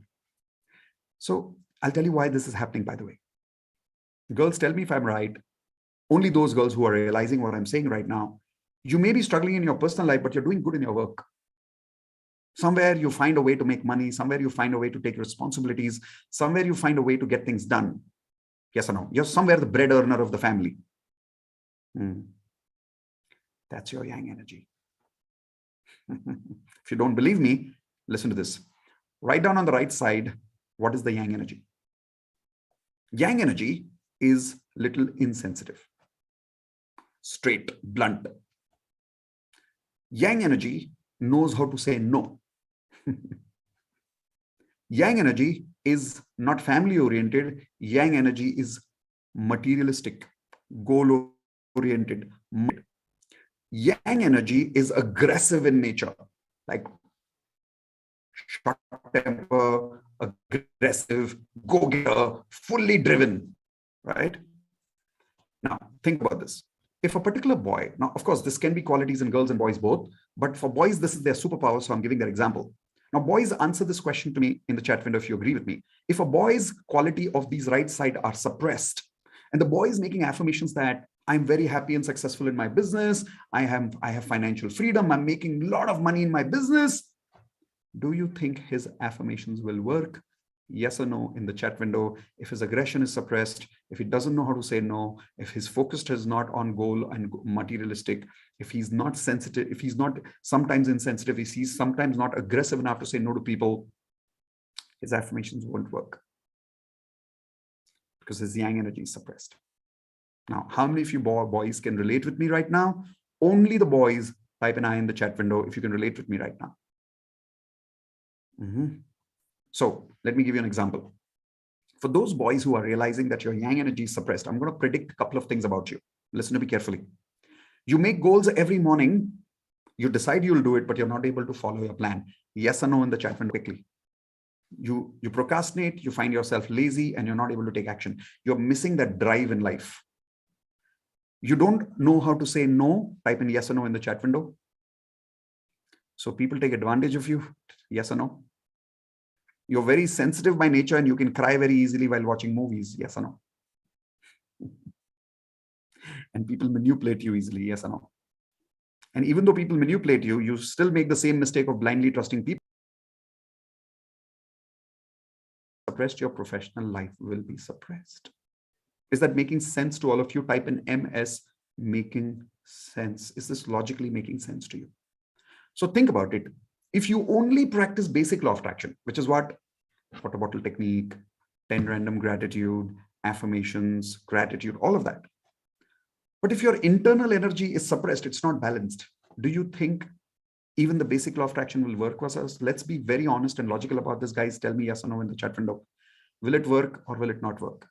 A: So I'll tell you why this is happening, by the way. Girls, tell me if I'm right. Only those girls who are realizing what I'm saying right now. You may be struggling in your personal life, but you're doing good in your work. Somewhere you find a way to make money. Somewhere you find a way to take responsibilities. Somewhere you find a way to get things done. Yes or no? You're somewhere the bread earner of the family. That's your yang energy. If you don't believe me, listen to this. Write down on the right side, what is the yang energy? Yang energy is little insensitive, straight, blunt. Yang energy knows how to say no. Yang energy is not family oriented. Yang energy is materialistic, goal oriented. Yang energy is aggressive in nature, like short temper, aggressive, go-getter, fully driven, right? Now, think about this. If a particular boy, now, of course, this can be qualities in girls and boys both, but for boys, this is their superpower, so I'm giving that example. Now, boys, answer this question to me in the chat window if you agree with me. If a boy's quality of these right side are suppressed, and the boy is making affirmations that I'm very happy and successful in my business. I have financial freedom. I'm making a lot of money in my business. Do you think his affirmations will work? Yes or no in the chat window. If his aggression is suppressed, if he doesn't know how to say no, if his focus is not on goal and materialistic, if he's not sensitive, if he's not sometimes insensitive, if he's sometimes not aggressive enough to say no to people, his affirmations won't work because his yang energy is suppressed. Now, how many of you boys can relate with me right now? Only the boys. Type an I in the chat window if you can relate with me right now. So let me give you an example. For those boys who are realizing that your yang energy is suppressed, I'm going to predict a couple of things about you. Listen to me carefully. You make goals every morning. You decide you'll do it, but you're not able to follow your plan. Yes or no in the chat window quickly. You procrastinate, you find yourself lazy, and you're not able to take action. You're missing that drive in life. You don't know how to say no. Type in yes or no in the chat window. So people take advantage of you. Yes or no? You're very sensitive by nature and you can cry very easily while watching movies. Yes or no? And people manipulate you easily. Yes or no? And even though people manipulate you, you still make the same mistake of blindly trusting people. Suppressed, your professional life will be suppressed. Is that making sense to all of you? Type in MS, making sense. Is this logically making sense to you? So think about it. If you only practice basic law of attraction, which is what water bottle technique, 10 random gratitude, affirmations, gratitude, all of that. But if your internal energy is suppressed, it's not balanced. Do you think even the basic law of attraction will work for us? Let's be very honest and logical about this, guys. Tell me yes or no in the chat window. Will it work or will it not work?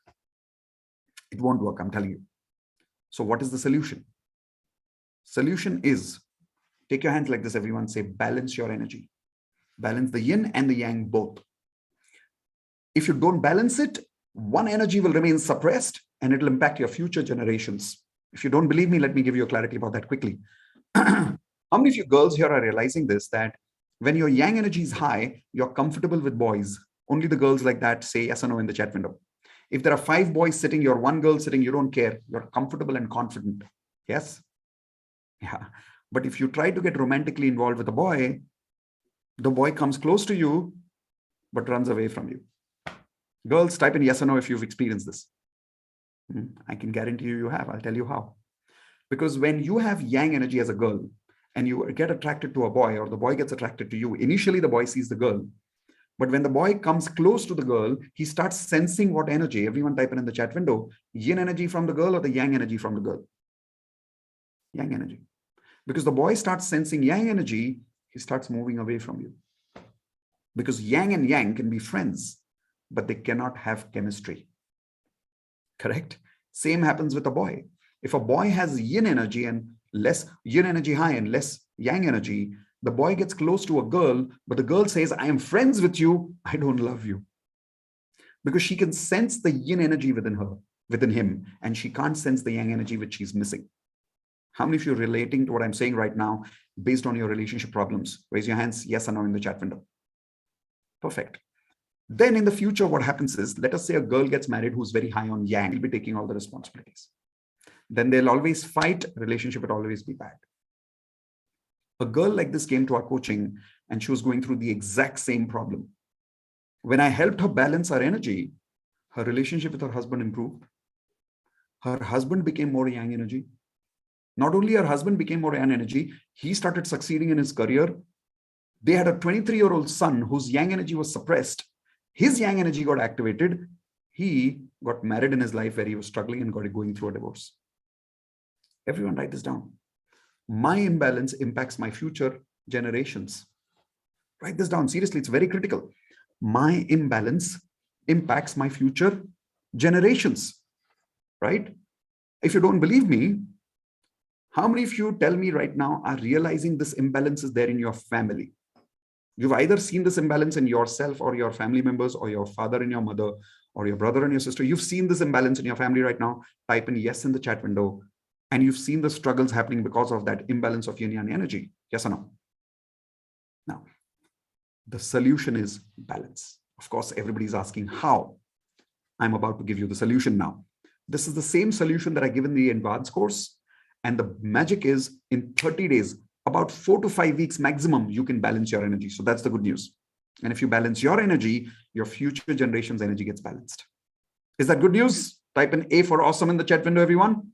A: It won't work, I'm telling you. So what is the solution? Solution is, take your hands like this, everyone. Say, balance your energy. Balance the yin and the yang both. If you don't balance it, one energy will remain suppressed and it will impact your future generations. If you don't believe me, let me give you a clarity about that quickly. How many of you girls here are realizing this, that when your yang energy is high, you're comfortable with boys? Only the girls like that say yes or no in the chat window. If there are 5 boys sitting, you're 1 girl sitting, you don't care. You're comfortable and confident. Yes? Yeah. But if you try to get romantically involved with a boy, the boy comes close to you, but runs away from you. Girls, type in yes or no if you've experienced this. I can guarantee you have. I'll tell you how. Because when you have yang energy as a girl and you get attracted to a boy or the boy gets attracted to you, initially the boy sees the girl. But when the boy comes close to the girl, he starts sensing what energy. Everyone type in the chat window, yin energy from the girl or the yang energy from the girl? Yang energy. Because the boy starts sensing yang energy, he starts moving away from you. Because yang and yang can be friends, but they cannot have chemistry. Correct? Same happens with a boy. If a boy has yin energy and less yin energy high and less yang energy, the boy gets close to a girl, but the girl says, I am friends with you, I don't love you. Because she can sense the yin energy within him, and she can't sense the yang energy which she's missing. How many of you are relating to what I'm saying right now based on your relationship problems? Raise your hands, yes or no in the chat window. Perfect. Then in the future, what happens is, let us say a girl gets married who's very high on yang, will be taking all the responsibilities. Then they'll always fight, relationship will always be bad. A girl like this came to our coaching and she was going through the exact same problem. When I helped her balance her energy, her relationship with her husband improved. Her husband became more yang energy. Not only her husband became more yang energy, he started succeeding in his career. They had a 23-year-old son whose yang energy was suppressed. His yang energy got activated. He got married in his life where he was struggling and going through a divorce. Everyone write this down. My imbalance impacts my future generations. Write this down. Seriously, it's very critical. My imbalance impacts my future generations. Right? If you don't believe me, how many of you, tell me right now, are realizing this imbalance is there in your family? You've either seen this imbalance in yourself or your family members or your father and your mother or your brother and your sister. You've seen this imbalance in your family right now. Type in yes in the chat window. And you've seen the struggles happening because of that imbalance of yin yang energy. Yes or no? Now, the solution is balance. Of course, everybody's asking how. I'm about to give you the solution now. This is the same solution that I give in the advanced course. And the magic is in 30 days, about 4 to 5 weeks maximum, you can balance your energy. So that's the good news. And if you balance your energy, your future generation's energy gets balanced. Is that good news? Type an A for awesome in the chat window, everyone.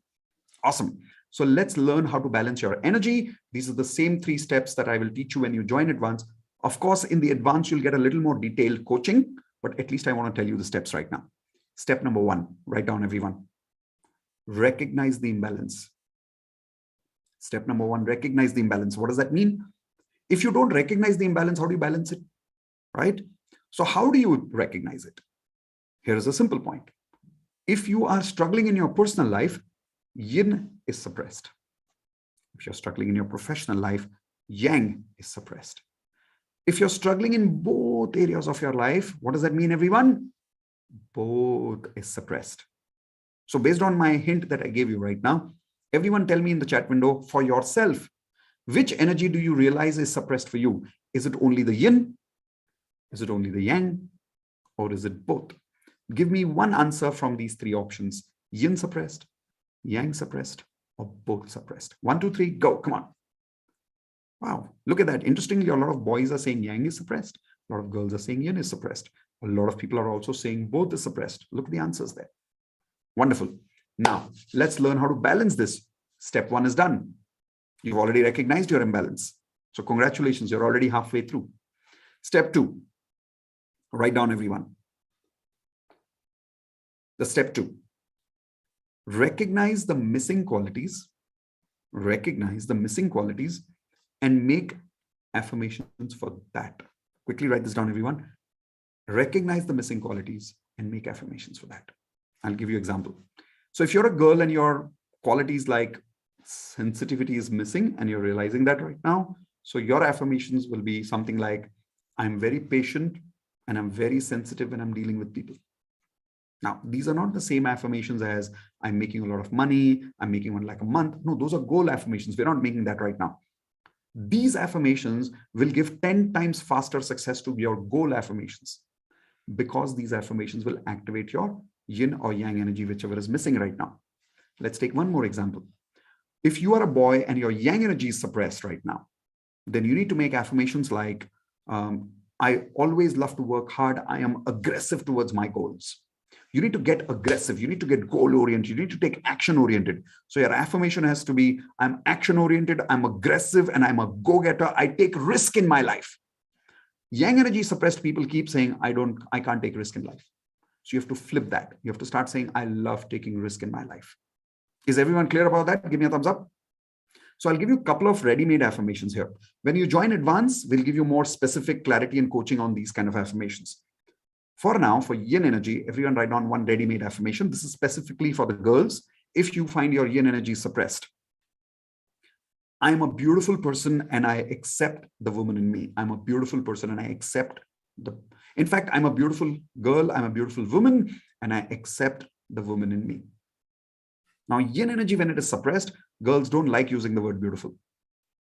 A: Awesome. So let's learn how to balance your energy. These are the same 3 steps that I will teach you when you join advanced. Of course, in the advanced, you'll get a little more detailed coaching, but at least I want to tell you the steps right now. Step number 1, write down everyone. Recognize the imbalance. Step number 1, recognize the imbalance. What does that mean? If you don't recognize the imbalance, how do you balance it? Right? So how do you recognize it? Here is a simple point. If you are struggling in your personal life, yin is suppressed. If you're struggling in your professional life, yang is suppressed. If you're struggling in both areas of your life, what does that mean, everyone? Both is suppressed. So based on my hint that I gave you right now, everyone tell me in the chat window for yourself, which energy do you realize is suppressed for you? Is it only the yin? Is it only the yang? Or is it both? Give me one answer from these 3 options. Yin suppressed, yang suppressed, or both suppressed. 1, 2, 3, go. Come on. Wow. Look at that. Interestingly, a lot of boys are saying yang is suppressed. A lot of girls are saying yin is suppressed. A lot of people are also saying both is suppressed. Look at the answers there. Wonderful. Now, let's learn how to balance this. Step 1 is done. You've already recognized your imbalance. So congratulations, you're already halfway through. Step 2, write down everyone. The step 2, recognize the missing qualities. Recognize the missing qualities and make affirmations for that. Quickly write this down, everyone. Recognize the missing qualities and make affirmations for that. I'll give you an example. So if you're a girl and your qualities like sensitivity is missing and you're realizing that right now, so your affirmations will be something like, I'm very patient and I'm very sensitive when I'm dealing with people. Now, these are not the same affirmations as I'm making a lot of money, I'm making 1 lakh a month. No, those are goal affirmations. We're not making that right now. These affirmations will give 10 times faster success to your goal affirmations because these affirmations will activate your yin or yang energy, whichever is missing right now. Let's take one more example. If you are a boy and your yang energy is suppressed right now, then you need to make affirmations like, I always love to work hard. I am aggressive towards my goals. You need to get aggressive. You need to get goal-oriented. You need to take action-oriented. So your affirmation has to be, I'm action-oriented, I'm aggressive, and I'm a go-getter. I take risk in my life. Yang energy suppressed people keep saying, I can't take risk in life. So you have to flip that. You have to start saying, I love taking risk in my life. Is everyone clear about that? Give me a thumbs up. So I'll give you a couple of ready-made affirmations here. When you join advance, we'll give you more specific clarity and coaching on these kind of affirmations. For now, for yin energy, everyone write down one ready-made affirmation. This is specifically for the girls. If you find your yin energy suppressed, I am a beautiful person and I accept the woman in me. I'm a beautiful person and I accept in fact, I'm a beautiful girl, I'm a beautiful woman, and I accept the woman in me. Now, yin energy, when it is suppressed, girls don't like using the word beautiful.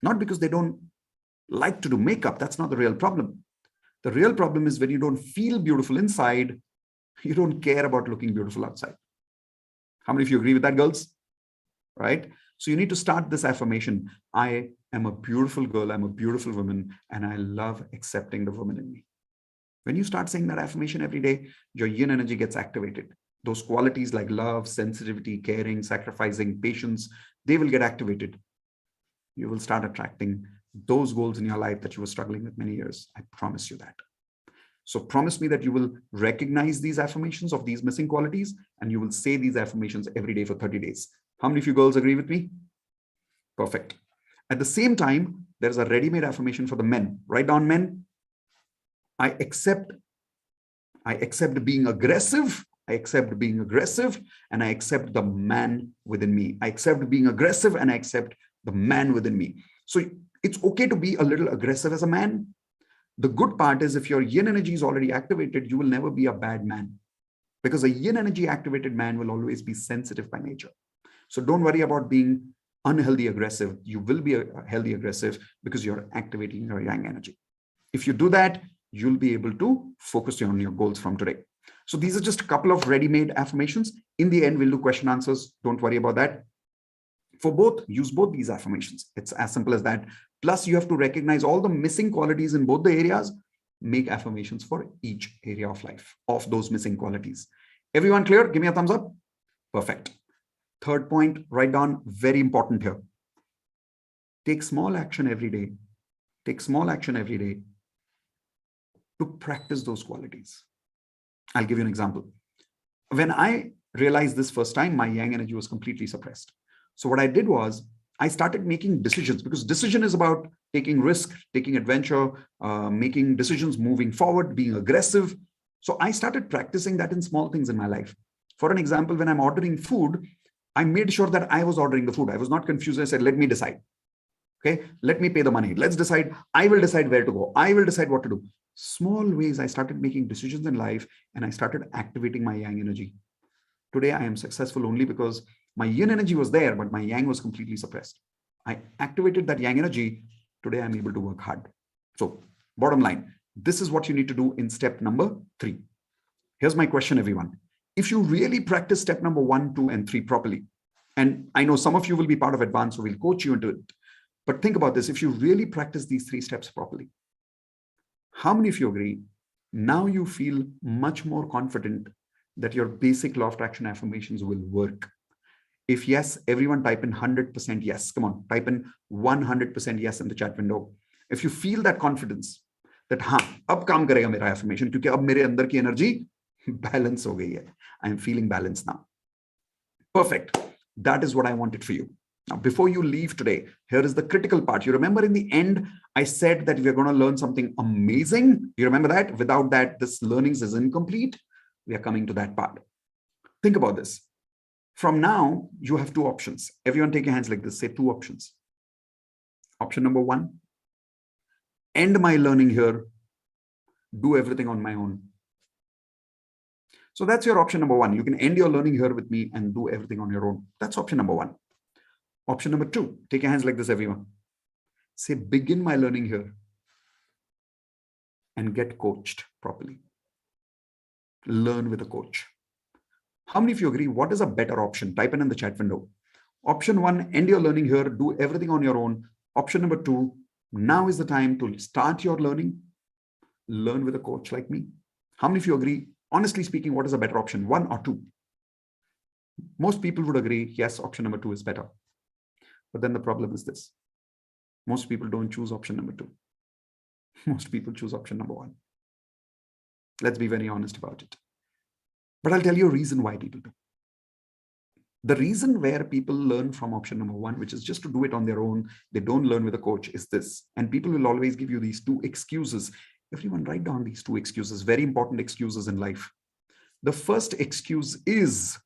A: Not because they don't like to do makeup. That's not the real problem. The real problem is when you don't feel beautiful inside, you don't care about looking beautiful outside. How many of you agree with that, girls? Right? So you need to start this affirmation. I am a beautiful girl, I'm a beautiful woman, and I love accepting the woman in me. When you start saying that affirmation every day, your yin energy gets activated. Those qualities like love, sensitivity, caring, sacrificing, patience, they will get activated. You will start attracting those goals in your life that you were struggling with many years. I promise you that. So promise me that you will recognize these affirmations of these missing qualities and you will say these affirmations every day for 30 days. How many of you girls agree with me? Perfect. At the same time, there's a ready-made affirmation for the men. Write down, men. I accept being aggressive. I accept being aggressive and I accept the man within me. I accept being aggressive and I accept the man within me. So it's okay to be a little aggressive as a man. The good part is if your yin energy is already activated, you will never be a bad man because a yin energy activated man will always be sensitive by nature. So don't worry about being unhealthy aggressive. You will be a healthy aggressive because you're activating your yang energy. If you do that, you'll be able to focus on your goals from today. So these are just a couple of ready-made affirmations. In the end, we'll do question answers. Don't worry about that. For both, use both these affirmations. It's as simple as that. Plus, you have to recognize all the missing qualities in both the areas. Make affirmations for each area of life of those missing qualities. Everyone clear? Give me a thumbs up. Perfect. Third point, write down, very important here. Take small action every day. Take small action every day to practice those qualities. I'll give you an example. When I realized this first time, my yang energy was completely suppressed. So what I did was I started making decisions, because decision is about taking risk, taking adventure, making decisions, moving forward, being aggressive. So I started practicing that in small things in my life. For an example, when I'm ordering food, I made sure that I was ordering the food. I was not confused. I said, let me decide. Okay, let me pay the money. Let's decide. I will decide where to go. I will decide what to do. Small ways I started making decisions in life, and I started activating my yang energy. Today, I am successful only because my yin energy was there, but my yang was completely suppressed. I activated that yang energy. Today, I'm able to work hard. So bottom line, this is what you need to do in step number 3. Here's my question, everyone. If you really practice step number 1, 2, and 3 properly, and I know some of you will be part of advanced, so we'll coach you into it. But think about this. If you really practice these 3 steps properly, how many of you agree now you feel much more confident that your basic law of attraction affirmations will work? If yes, everyone type in 100% yes. Come on, type in 100% yes in the chat window. If you feel that confidence that हाँ अब काम करेगा मेरा affirmation, क्योंकि अब मेरे अंदर की energy balance हो गई है. I am feeling balanced now. Perfect. That is what I wanted for you. Now, before you leave today, here is the critical part. You remember in the end, I said that we're going to learn something amazing. You remember that? Without that, this learnings is incomplete. We are coming to that part. Think about this. From now, you have 2 options. Everyone take your hands like this. Say 2 options. Option number 1, end my learning here. Do everything on my own. So that's your option number 1. You can end your learning here with me and do everything on your own. That's option number 1. Option number 2, take your hands like this, everyone. Say, begin my learning here and get coached properly. Learn with a coach. How many of you agree? What is a better option? Type in the chat window. Option 1, end your learning here, do everything on your own. Option number 2, now is the time to start your learning. Learn with a coach like me. How many of you agree? Honestly speaking, what is a better option? 1 or 2? Most people would agree, yes, option number 2 is better. But then the problem is this. Most people don't choose option number 2. Most people choose option number 1. Let's be very honest about it. But I'll tell you a reason why people do. The reason where people learn from option number 1, which is just to do it on their own, they don't learn with a coach, is this. And people will always give you these 2 excuses. Everyone write down these 2 excuses, very important excuses in life. The first excuse is,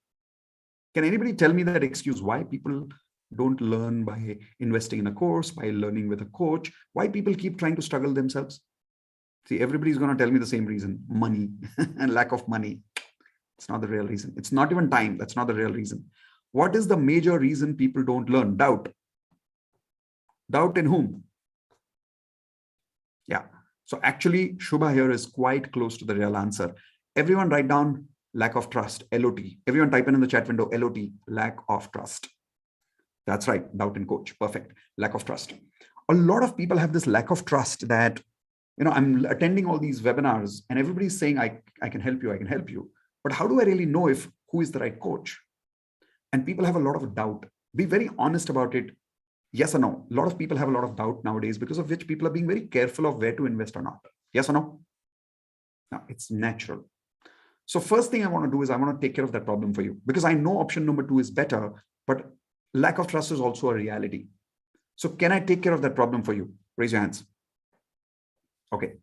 A: can anybody tell me that excuse why people don't learn by investing in a course, by learning with a coach? Why people keep trying to struggle themselves? See, everybody's going to tell me the same reason: money and lack of money. It's not the real reason. It's not even time. That's not the real reason. What is the major reason people don't learn? Doubt. Doubt in whom? Yeah. So actually, Shubha here is quite close to the real answer. Everyone write down lack of trust, LOT. Everyone type in the chat window, LOT, lack of trust. That's right, doubt in coach. Perfect. Lack of trust. A lot of people have this lack of trust that, I'm attending all these webinars and everybody's saying, I can help you, I can help you. But how do I really know who is the right coach? And people have a lot of doubt. Be very honest about it. Yes or no? A lot of people have a lot of doubt nowadays, because of which people are being very careful of where to invest or not. Yes or no? No, it's natural. So first thing I want to do is I want to take care of that problem for you, because I know option number 2 is better, but lack of trust is also a reality. So can I take care of that problem for you? Raise your hands. Okay.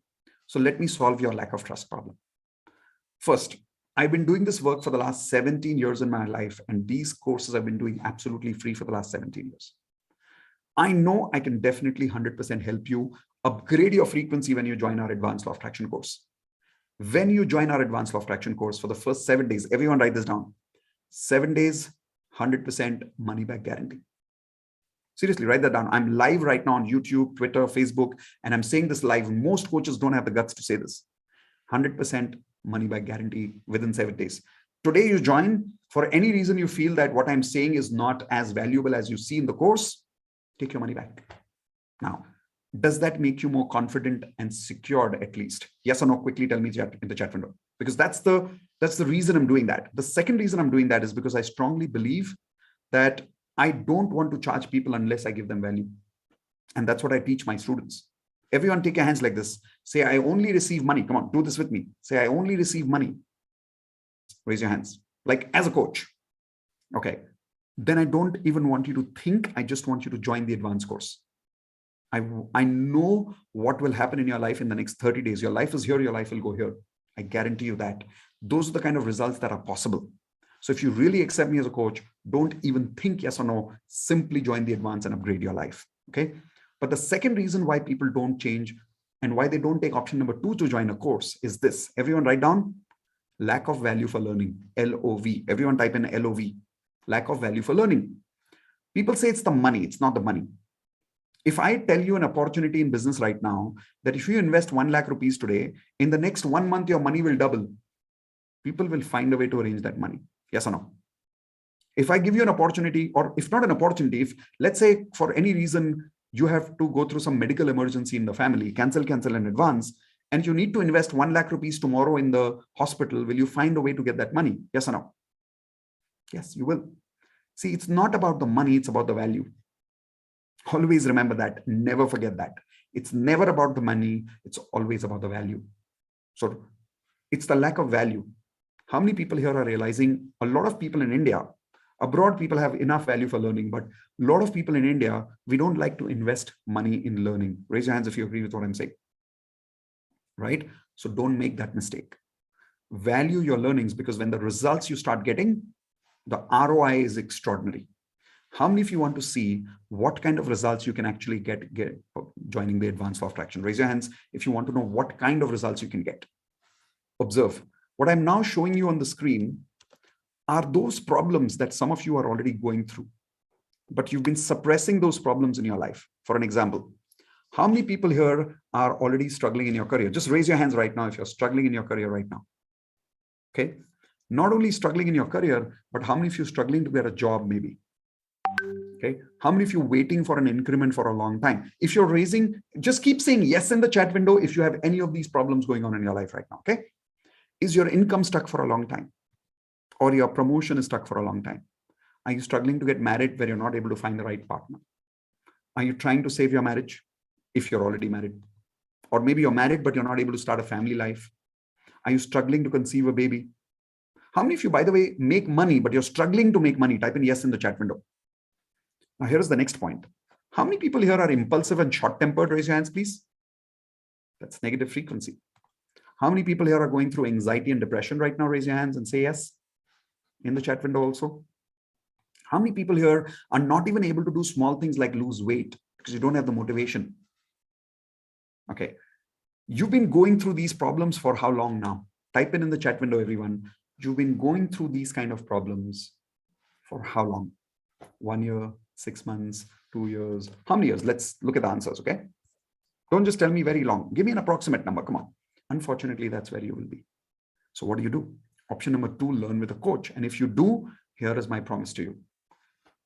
A: So let me solve your lack of trust problem. First, I've been doing this work for the last 17 years in my life, and these courses I've been doing absolutely free for the last 17 years. I know I can definitely 100% help you upgrade your frequency when you join our Advanced Law of Attraction course. When you join our Advanced Law of Attraction course for the first 7 days, everyone write this down. 7 days, 100% money back guarantee. Seriously, write that down. I'm live right now on YouTube, Twitter, Facebook, and I'm saying this live. Most coaches don't have the guts to say this. 100% money back guarantee within 7 days. Today you join, for any reason you feel that what I'm saying is not as valuable as you see in the course, take your money back. Now, does that make you more confident and secured at least? Yes or no? Quickly tell me in the chat window, because that's the reason I'm doing that. The second reason I'm doing that is because I strongly believe that I don't want to charge people unless I give them value. And that's what I teach my students. Everyone take your hands like this. Say, I only receive money. Come on, do this with me. Say, I only receive money. Raise your hands. Like as a coach. Okay. Then I don't even want you to think. I just want you to join the advanced course. I know what will happen in your life in the next 30 days. Your life is here. Your life will go here. I guarantee you that. Those are the kind of results that are possible. So if you really accept me as a coach, don't even think yes or no. Simply join the advance and upgrade your life. Okay. But the second reason why people don't change and why they don't take option number 2 to join a course is this. Everyone write down lack of value for learning. LOV. Everyone type in LOV. Lack of value for learning. People say it's the money. It's not the money. If I tell you an opportunity in business right now, that if you invest 1 lakh rupees today, in the next 1 month, your money will double. People will find a way to arrange that money. Yes or no? If I give you an opportunity, or if not an opportunity, if let's say for any reason, you have to go through some medical emergency in the family, cancel in advance, and you need to invest 1 lakh rupees tomorrow in the hospital, will you find a way to get that money? Yes or no? Yes, you will. See, it's not about the money, it's about the value. Always remember that. Never forget that. It's never about the money. It's always about the value. So it's the lack of value. How many people here are realizing a lot of people in India, abroad people have enough value for learning, but a lot of people in India, we don't like to invest money in learning. Raise your hands if you agree with what I'm saying. Right? So don't make that mistake. Value your learnings, because when the results you start getting, the ROI is extraordinary. How many of you want to see what kind of results you can actually get joining the advanced law of attraction? Raise your hands if you want to know what kind of results you can get. Observe. What I'm now showing you on the screen are those problems that some of you are already going through, but you've been suppressing those problems in your life. For an example, how many people here are already struggling in your career? Just raise your hands right now if you're struggling in your career right now. Okay. Not only struggling in your career, but how many of you struggling to get a job maybe? Okay. How many of you waiting for an increment for a long time? If you're raising, just keep saying yes in the chat window if you have any of these problems going on in your life right now. Okay. Is your income stuck for a long time? Or your promotion is stuck for a long time? Are you struggling to get married where you're not able to find the right partner? Are you trying to save your marriage if you're already married? Or maybe you're married, but you're not able to start a family life. Are you struggling to conceive a baby? How many of you, by the way, make money, but you're struggling to make money? Type in yes in the chat window. Now, here's the next point. How many people here are impulsive and short-tempered? Raise your hands, please. That's negative frequency. How many people here are going through anxiety and depression right now? Raise your hands and say yes in the chat window also. How many people here are not even able to do small things like lose weight because you don't have the motivation? Okay. You've been going through these problems for how long now? Type in the chat window, everyone. You've been going through these kind of problems for how long? 1 year, 6 months, 2 years? How many years? Let's look at the answers, okay? Don't just tell me very long. Give me an approximate number. Come on. Unfortunately, that's where you will be. So what do? Option number 2, learn with a coach. And if you do, here is my promise to you.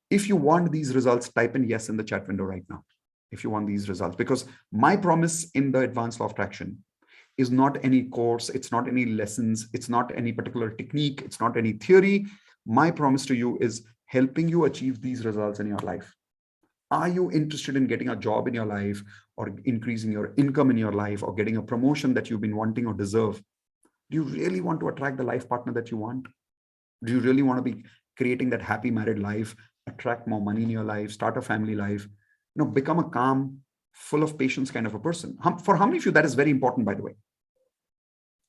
A: If you want these results, type in yes in the chat window right now. If you want these results, because my promise in the advanced law of attraction is not any course, it's not any lessons, it's not any particular technique, it's not any theory. My promise to you is helping you achieve these results in your life. Are you interested in getting a job in your life, or increasing your income in your life, or getting a promotion that you've been wanting or deserve? Do you really want to attract the life partner that you want? Do you really want to be creating that happy married life, attract more money in your life, start a family life, become a calm, full of patience kind of a person? For how many of you that is very important, by the way?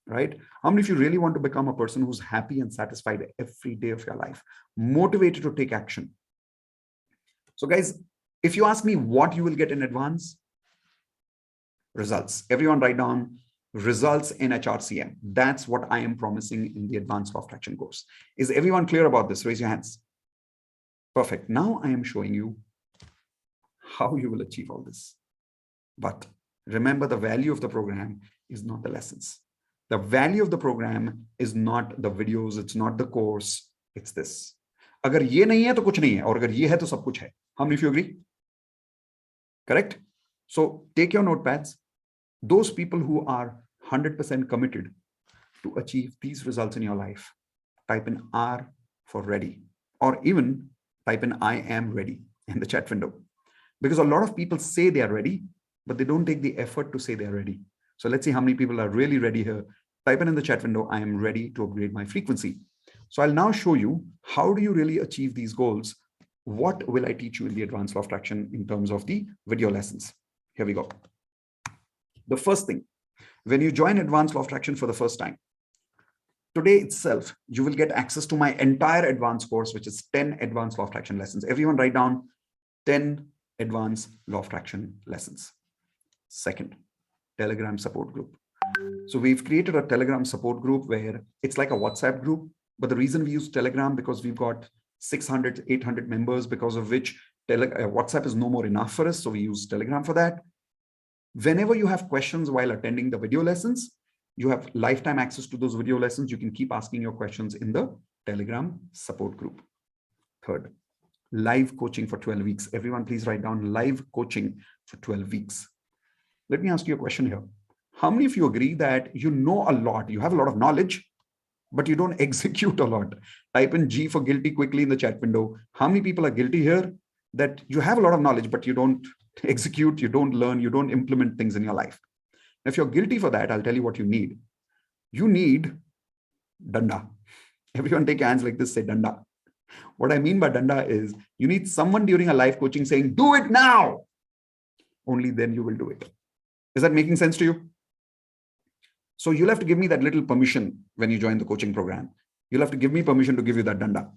A: Right? How many of you really want to become a person who's happy and satisfied every day of your life, motivated to take action? So guys, if you ask me what you will get in advance, results. Everyone write down results in HRCM. That's what I am promising in the advanced law of attraction course. Is everyone clear about this? Raise your hands. Perfect. Now I am showing you how you will achieve all this. But remember, the value of the program is not the lessons. The value of the program is not the videos, it's not the course, it's this. अगर ये नहीं है तो कुछ नहीं है, और अगर ये है तो सब कुछ है. How many of you agree? Correct? So take your notepads. Those people who are 100% committed to achieve these results in your life, type in R for ready, or even type in I am ready in the chat window. Because a lot of people say they are ready, but they don't take the effort to say they are ready. So let's see how many people are really ready here. Type in the chat window, I am ready to upgrade my frequency. So I'll now show you how do you really achieve these goals. What will I teach you in the advanced law of attraction in terms of the video lessons? Here we go. The first thing, when you join advanced law of attraction for the first time, today itself, you will get access to my entire advanced course, which is 10 advanced law of attraction lessons. Everyone write down 10 advanced law of attraction lessons. Second, Telegram support group. So we've created a Telegram support group where it's like a WhatsApp group, but the reason we use Telegram because we've got 600, 800 members, because of which WhatsApp is no more enough for us. So we use Telegram for that. Whenever you have questions while attending the video lessons, you have lifetime access to those video lessons. You can keep asking your questions in the Telegram support group. Third, live coaching for 12 weeks. Everyone, please write down live coaching for 12 weeks. Let me ask you a question here. How many of you agree that you know a lot, you have a lot of knowledge, but you don't execute a lot? Type in G for guilty quickly in the chat window. How many people are guilty here that you have a lot of knowledge, but you don't execute, you don't learn, you don't implement things in your life? If you're guilty for that, I'll tell you what you need. You need danda. Everyone take hands like this, say danda. What I mean by danda is you need someone during a live coaching saying, do it now. Only then you will do it. Is that making sense to you? So you'll have to give me that little permission when you join the coaching program. You'll have to give me permission to give you that danda.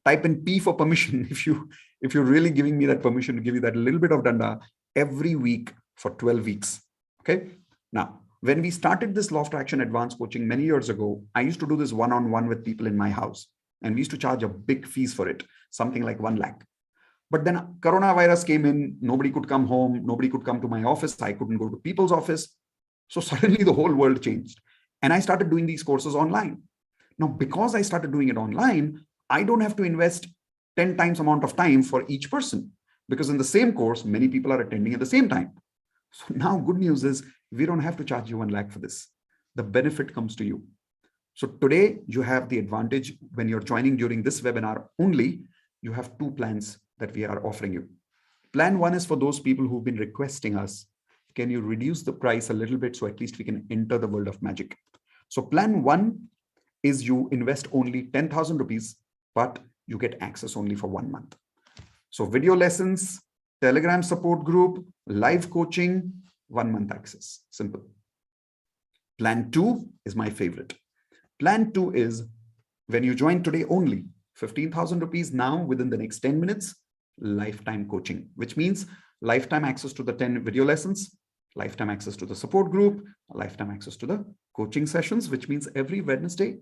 A: Type in P for permission if you're really giving me that permission to give you that little bit of danda every week for 12 weeks. Okay. Now, when we started this law of attraction advanced coaching many years ago, I used to do this one-on-one with people in my house, and we used to charge a big fees for it, something like 1 lakh. But then coronavirus came in, nobody could come home, nobody could come to my office, I couldn't go to people's office. So suddenly the whole world changed. And I started doing these courses online. Now, because I started doing it online, I don't have to invest 10 times amount of time for each person, because in the same course, many people are attending at the same time. So now good news is we don't have to charge you 1 lakh for this. The benefit comes to you. So today you have the advantage when you're joining during this webinar only, you have 2 plans that we are offering you. Plan 1 is for those people who've been requesting us, can you reduce the price a little bit so at least we can enter the world of magic? So plan 1 is you invest only 10,000 rupees, but you get access only for 1 month. So video lessons, Telegram support group, live coaching, 1 month access. Simple. Plan 2 is my favorite. Plan 2 is when you join today only, 15,000 rupees now within the next 10 minutes, lifetime coaching, which means lifetime access to the 10 video lessons, lifetime access to the support group, lifetime access to the coaching sessions, which means every Wednesday,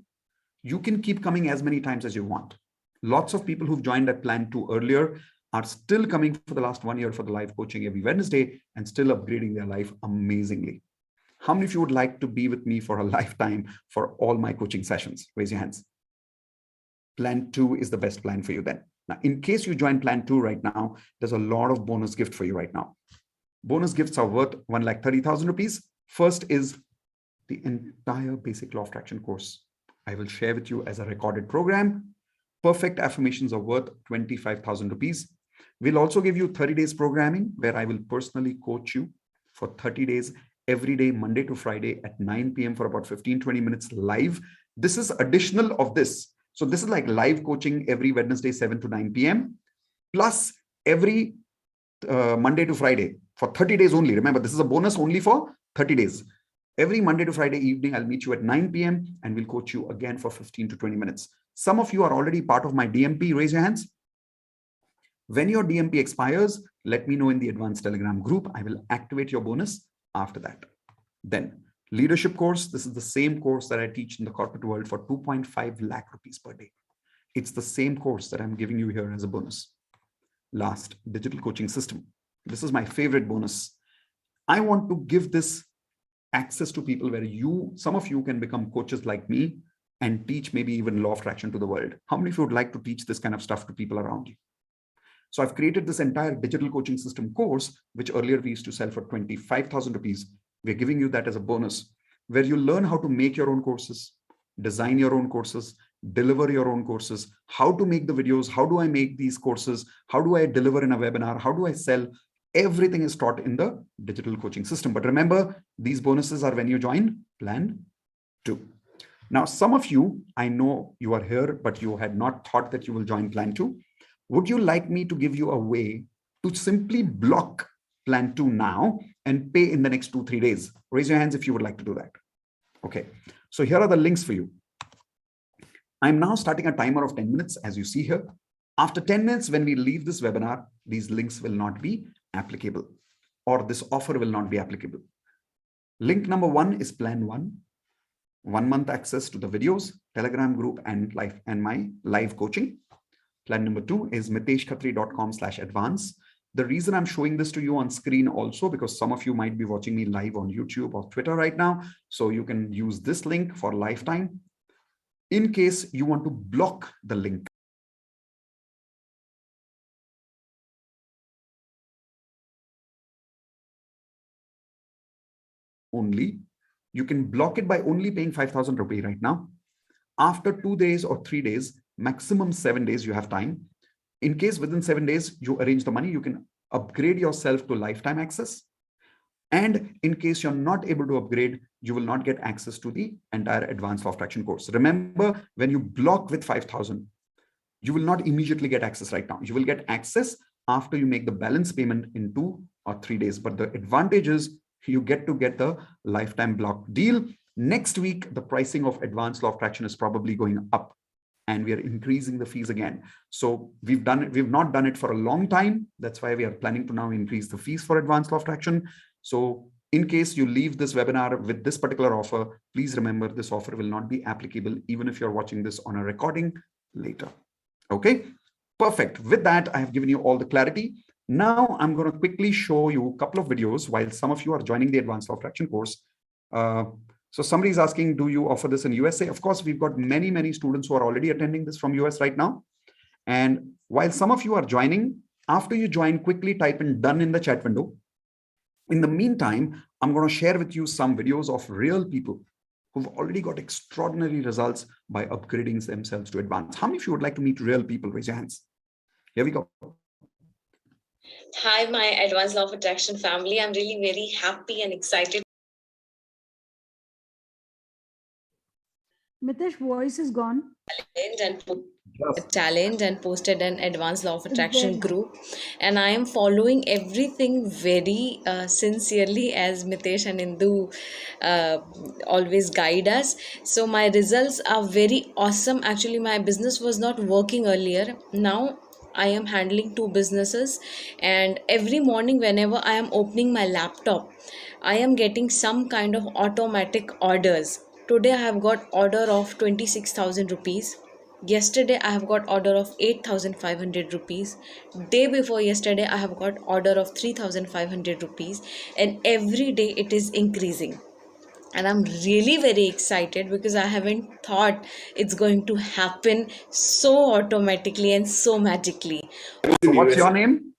A: you can keep coming as many times as you want. Lots of people who've joined at plan 2 earlier are still coming for the last 1 year for the live coaching every Wednesday and still upgrading their life amazingly. How many of you would like to be with me for a lifetime for all my coaching sessions? Raise your hands. Plan 2 is the best plan for you then. Now, in case you join plan 2 right now, there's a lot of bonus gift for you right now. Bonus gifts are worth 1,30,000 rupees. First is the entire basic law of attraction course. I will share with you as a recorded program. Perfect affirmations are worth 25,000 rupees. We'll also give you 30 days programming where I will personally coach you for 30 days, every day, Monday to Friday at 9 p.m. for about 15-20 minutes live. This is additional of this. So this is like live coaching every Wednesday, 7 to 9 p.m. plus every Monday to Friday for 30 days only. Remember, this is a bonus only for 30 days. Every Monday to Friday evening, I'll meet you at 9 p.m. and we'll coach you again for 15 to 20 minutes. Some of you are already part of my DMP. Raise your hands. When your DMP expires, let me know in the advanced Telegram group. I will activate your bonus after that. Then leadership course. This is the same course that I teach in the corporate world for 2.5 lakh rupees per day. It's the same course that I'm giving you here as a bonus. Last, digital coaching system. This is my favorite bonus. I want to give this access to people where some of you can become coaches like me and teach maybe even law of attraction to the world. How many of you would like to teach this kind of stuff to people around you? So I've created this entire digital coaching system course, which earlier we used to sell for 25,000 rupees. We're giving you that as a bonus, where you learn how to make your own courses, design your own courses, deliver your own courses, how to make the videos, how do I make these courses, how do I deliver in a webinar, how do I sell. Everything is taught in the digital coaching system. But remember, these bonuses are when you join Plan 2. Now, some of you, I know you are here, but you had not thought that you will join Plan 2. Would you like me to give you a way to simply block Plan 2 now and pay in the next 2-3 days? Raise your hands if you would like to do that. Okay, so here are the links for you. I'm now starting a timer of 10 minutes, as you see here. After 10 minutes, when we leave this webinar, these links will not be applicable, or this offer will not be applicable. Link number 1 is Plan 1. 1 month access to the videos, Telegram group, and my live coaching. Plan number 2 is miteshkhatri.com/advance. The reason I'm showing this to you on screen also, because some of you might be watching me live on YouTube or Twitter right now. So you can use this link for lifetime. In case you want to block the link, only, you can block it by only paying 5,000 rupees right now. After 2 days or 3 days, maximum 7 days, you have time. In case within 7 days, you arrange the money, you can upgrade yourself to lifetime access. And in case you're not able to upgrade, you will not get access to the entire advanced law of attraction course. Remember, when you block with 5,000, you will not immediately get access right now. You will get access after you make the balance payment in 2 or 3 days. But the advantage is you get the lifetime block deal. Next week, the pricing of advanced law of attraction is probably going up, and we are increasing the fees again. So we've not done it for a long time. That's why we are planning to now increase the fees for advanced law of attraction. So in case you leave this webinar with this particular offer, please remember this offer will not be applicable even if you're watching this on a recording later. Okay, perfect. With that, I have given you all the clarity. Now I'm going to quickly show you a couple of videos while some of you are joining the advanced law of attraction course. So somebody's asking, do you offer this in USA? Of course, we've got many students who are already attending this from US right now. And while some of you are joining, after you join, quickly type in done in the chat window. In the meantime, I'm going to share with you some videos of real people who've already got extraordinary results by upgrading themselves to advance. How many of you would like to meet real people? Raise your hands. Here we go.
B: Hi, my Advanced Law of Attraction family. I'm really very happy and excited.
C: Mitesh, voice is gone.
B: Talent and posted an Advanced Law of Attraction group, and I am following everything very sincerely as Mitesh and Indu always guide us. So my results are very awesome. Actually, my business was not working earlier. Now I am handling 2 businesses, and every morning whenever I am opening my laptop, I am getting some kind of automatic orders. Today I have got order of 26,000 rupees. Yesterday I have got order of 8,500 rupees. Day before yesterday I have got order of 3,500 rupees, and every day it is increasing. And I'm really very excited because I haven't thought it's going to happen so automatically and so magically.
A: So what's your name?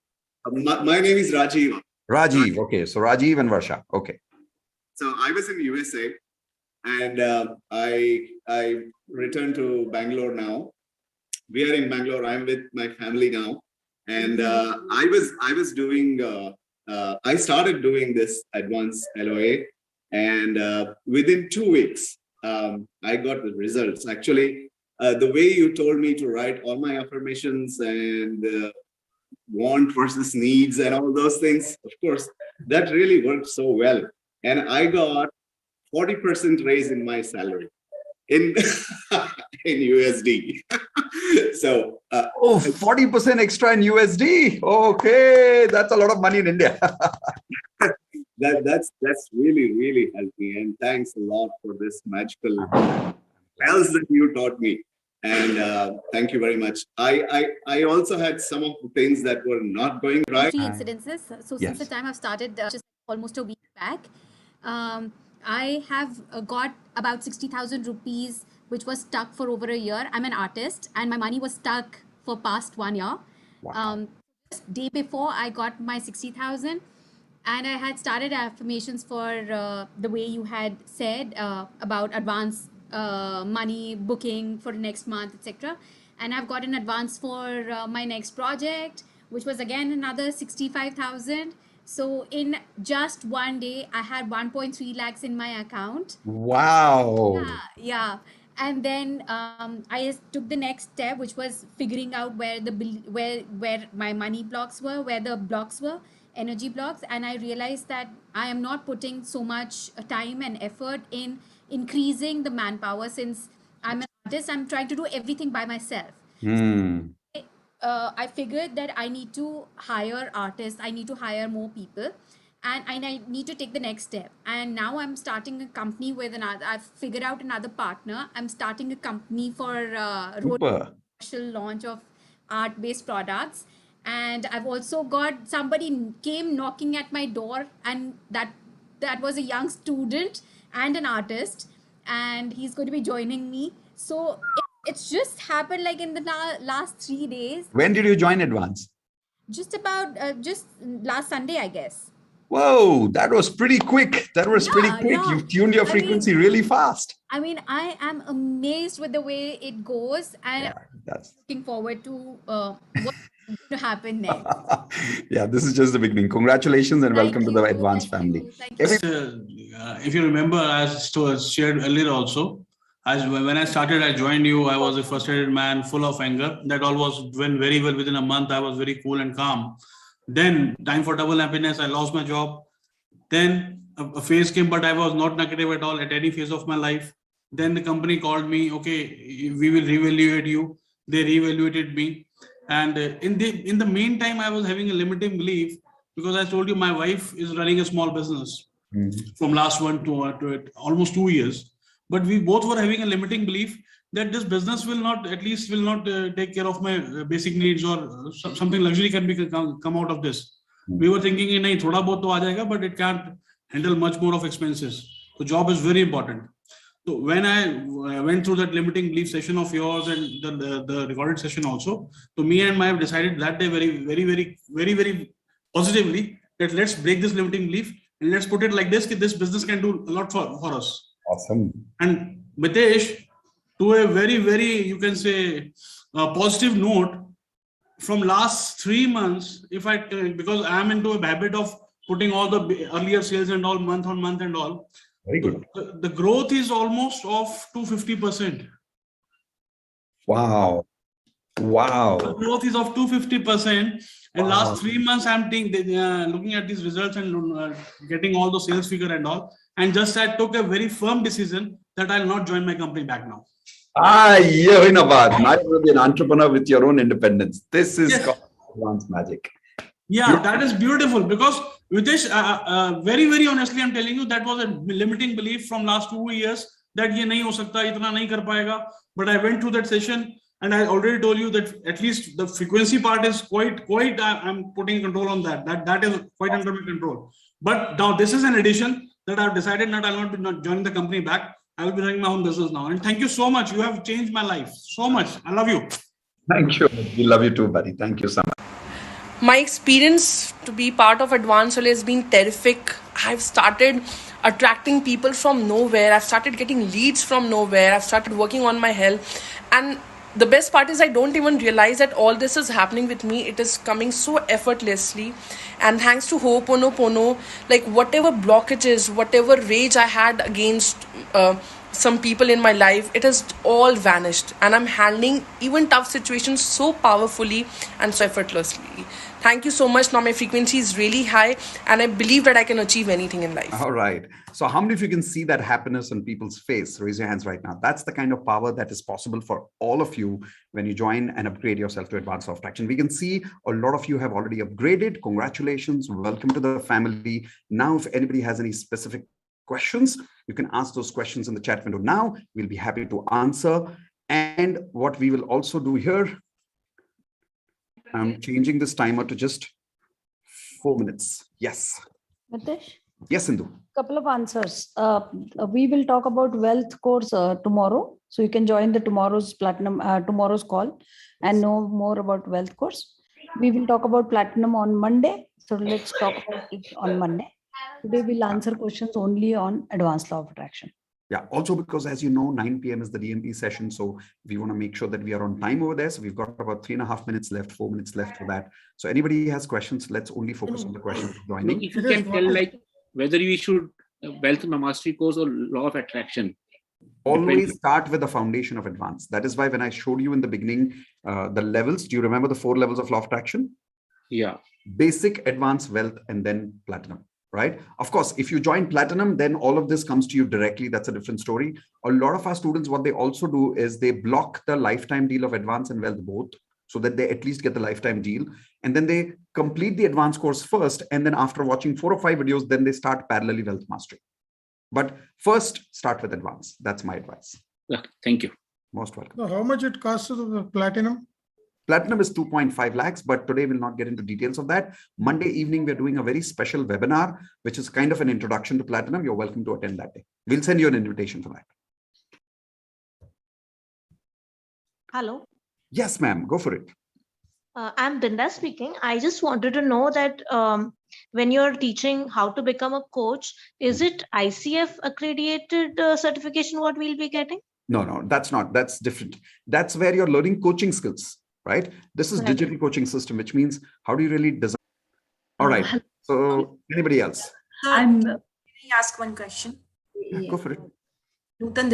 D: My name is Rajiv.
A: Rajiv. Okay, so Rajiv and Varsha. Okay.
D: So I was in USA, and I returned to Bangalore now. We are in Bangalore. I'm with my family now, and I was doing. I started doing this advanced LOA, and within 2 weeks, I got the results. Actually, the way you told me to write all my affirmations and want versus needs and all those things, of course, that really worked so well. And I got 40% raise in my salary in in USD. So
A: 40% extra in USD. Okay, that's a lot of money in India.
D: that's really helped me, and thanks a lot for this magical spells that you taught me. And thank you very much. I also had some of the things that were not going right.
C: 3 incidences. So since the time I've started, just almost a week back, I have got about 60,000 rupees, which was stuck for over a year. I'm an artist, and my money was stuck for past 1 year.
A: Wow.
C: Just day before I got my 60,000, and I had started affirmations for the way you had said about advance money booking for next month, etc. And I've got an advance for my next project, which was again another 65,000. So in just one day, I had 1.3 lakhs in my account.
A: Wow.
C: Yeah. And then I just took the next step, which was figuring out where where my money blocks were, where the blocks were, energy blocks. And I realized that I am not putting so much time and effort in increasing the manpower. Since I'm an artist, I'm trying to do everything by myself.
A: Hmm.
C: I figured that I need to hire artists, I need to hire more people, and I need to take the next step. And now I'm starting a company with another, I've figured out another partner. I'm starting a company for road
A: Super.
C: commercial launch of art based products. And I've also got somebody came knocking at my door, and that was a young student and an artist, and he's going to be joining me. So it's just happened like in the last 3 days.
A: When did you join Advance?
C: Just about just last Sunday, I guess.
A: Whoa, that was pretty quick. That was pretty
C: Yeah,
A: quick.
C: yeah.
A: You tuned your
C: I mean,
A: frequency really fast.
C: I mean, I am amazed with the way it goes, and
A: Yeah,
C: I'm
A: that's
C: looking forward to what's going to happen next.
A: yeah, this is just the beginning. Congratulations and welcome
C: Thank
A: to the
C: you,
A: Advance
C: thank
A: family.
C: you, thank you.
E: If you remember, as shared earlier also, as when I started, I joined you. I was a frustrated man, full of anger. That all went very well. Within a month, I was very cool and calm. Then, time for double happiness. I lost my job. Then a phase came, but I was not negative at all at any phase of my life. Then the company called me. Okay, we will reevaluate you. They reevaluated me, and in the meantime, I was having a limiting belief because I told you my wife is running a small business from last one to almost 2 years. But we both were having a limiting belief that this business will not, at least will not take care of my basic needs, or something luxury can be come out of this. We were thinking, nahi, thoda bahut to aa jayega, but it can't handle much more of expenses. So job is very important. So when I went through that limiting belief session of yours and the recorded session also, so me and my have decided that day very positively that let's break this limiting belief and let's put it like this: that this business can do a lot for us.
A: awesome.
E: And Mitesh, to a very, you can say, positive note, from last 3 months, if I because I am into a habit of putting all the earlier sales and all month on month and all,
A: Very good.
E: the growth is almost of 250%.
A: Wow. Wow.
E: The growth is of 250%. And
A: Wow.
E: last 3 months, I'm looking at these results and getting all the sales figure and all. And just I took a very firm decision that I'll not join my company back now.
A: Yeah, in a bad. Now you're going to be an entrepreneur with your own independence. This is
E: Yes.
A: called Advance magic.
E: Yeah, that is beautiful because Vitesh, very honestly, I'm telling you, that was a limiting belief from last 2 years that ye nahi ho sakta, itna nahi kar payega. But I went through that session and I already told you that at least the frequency part is quite. I'm putting control on that. That is quite under my control. But now this is an addition that I've decided that I'll not joining the company back. I will be running my own business now. And thank you so much. You have changed my life so much. I love you.
A: Thank you. We love you too, buddy. Thank you so much.
F: My experience to be part of Advanced Soul has been terrific. I've started attracting people from nowhere. I've started getting leads from nowhere. I've started working on my health. And the best part is I don't even realize that all this is happening with me. It is coming so effortlessly. And thanks to Ho'oponopono, like whatever blockages, whatever rage I had against some people in my life, it has all vanished. And I'm handling even tough situations so powerfully and so effortlessly. Thank you so much. Now my frequency is really high and I believe that I can achieve anything in life.
A: All right. So how many of you can see that happiness on people's face? Raise your hands right now. That's the kind of power that is possible for all of you when you join and upgrade yourself to Advanced Law of Attraction. We can see a lot of you have already upgraded. Congratulations. Welcome to the family. Now, if anybody has any specific questions, you can ask those questions in the chat window now. We'll be happy to answer. And what we will also do here, I'm changing this timer to just 4 minutes. Yes.
C: Mitesh?
A: Yes, Sindhu.
G: Couple of answers. We will talk about wealth course tomorrow. So you can join the tomorrow's call and know more about wealth course. We will talk about platinum on Monday. So let's talk about it on Monday. Today we'll answer questions only on advanced law of attraction.
A: Yeah, also because as you know, 9 p.m. is the DMP session. So we want to make sure that we are on time over there. So we've got about 3.5 minutes left, 4 minutes left for that. So anybody has questions, let's only focus on the questions joining.
H: If you can tell like whether we should wealth mastery course or law of attraction.
A: Always start with the foundation of advance. That is why when I showed you in the beginning, the levels, do you remember the 4 levels of law of attraction?
H: Yeah.
A: Basic, advanced, wealth, and then platinum. Right? Of course, if you join platinum, then all of this comes to you directly. That's a different story. A lot of our students, what they also do is they block the lifetime deal of advance and wealth both, so that they at least get the lifetime deal. And then they complete the advanced course first. And then after watching 4 or 5 videos, then they start parallelly wealth mastery. But first, start with advance. That's my advice.
H: Yeah, thank you.
A: Most welcome.
I: So how much it costs to the platinum?
A: Platinum is 2.5 lakhs, but today we'll not get into details of that. Monday evening, we're doing a very special webinar, which is kind of an introduction to platinum. You're welcome to attend that day. We'll send you an invitation for that.
J: Hello.
A: Yes, ma'am. Go for it.
J: I'm Binda speaking. I just wanted to know that when you're teaching how to become a coach, is it ICF accredited certification what we'll be getting?
A: No, that's not. That's different. That's where you're learning coaching skills, right? This is digital coaching system, which means how do you really design? All right. So anybody else?
K: Can I ask one question?
A: Yeah, go for it.
K: Nutan,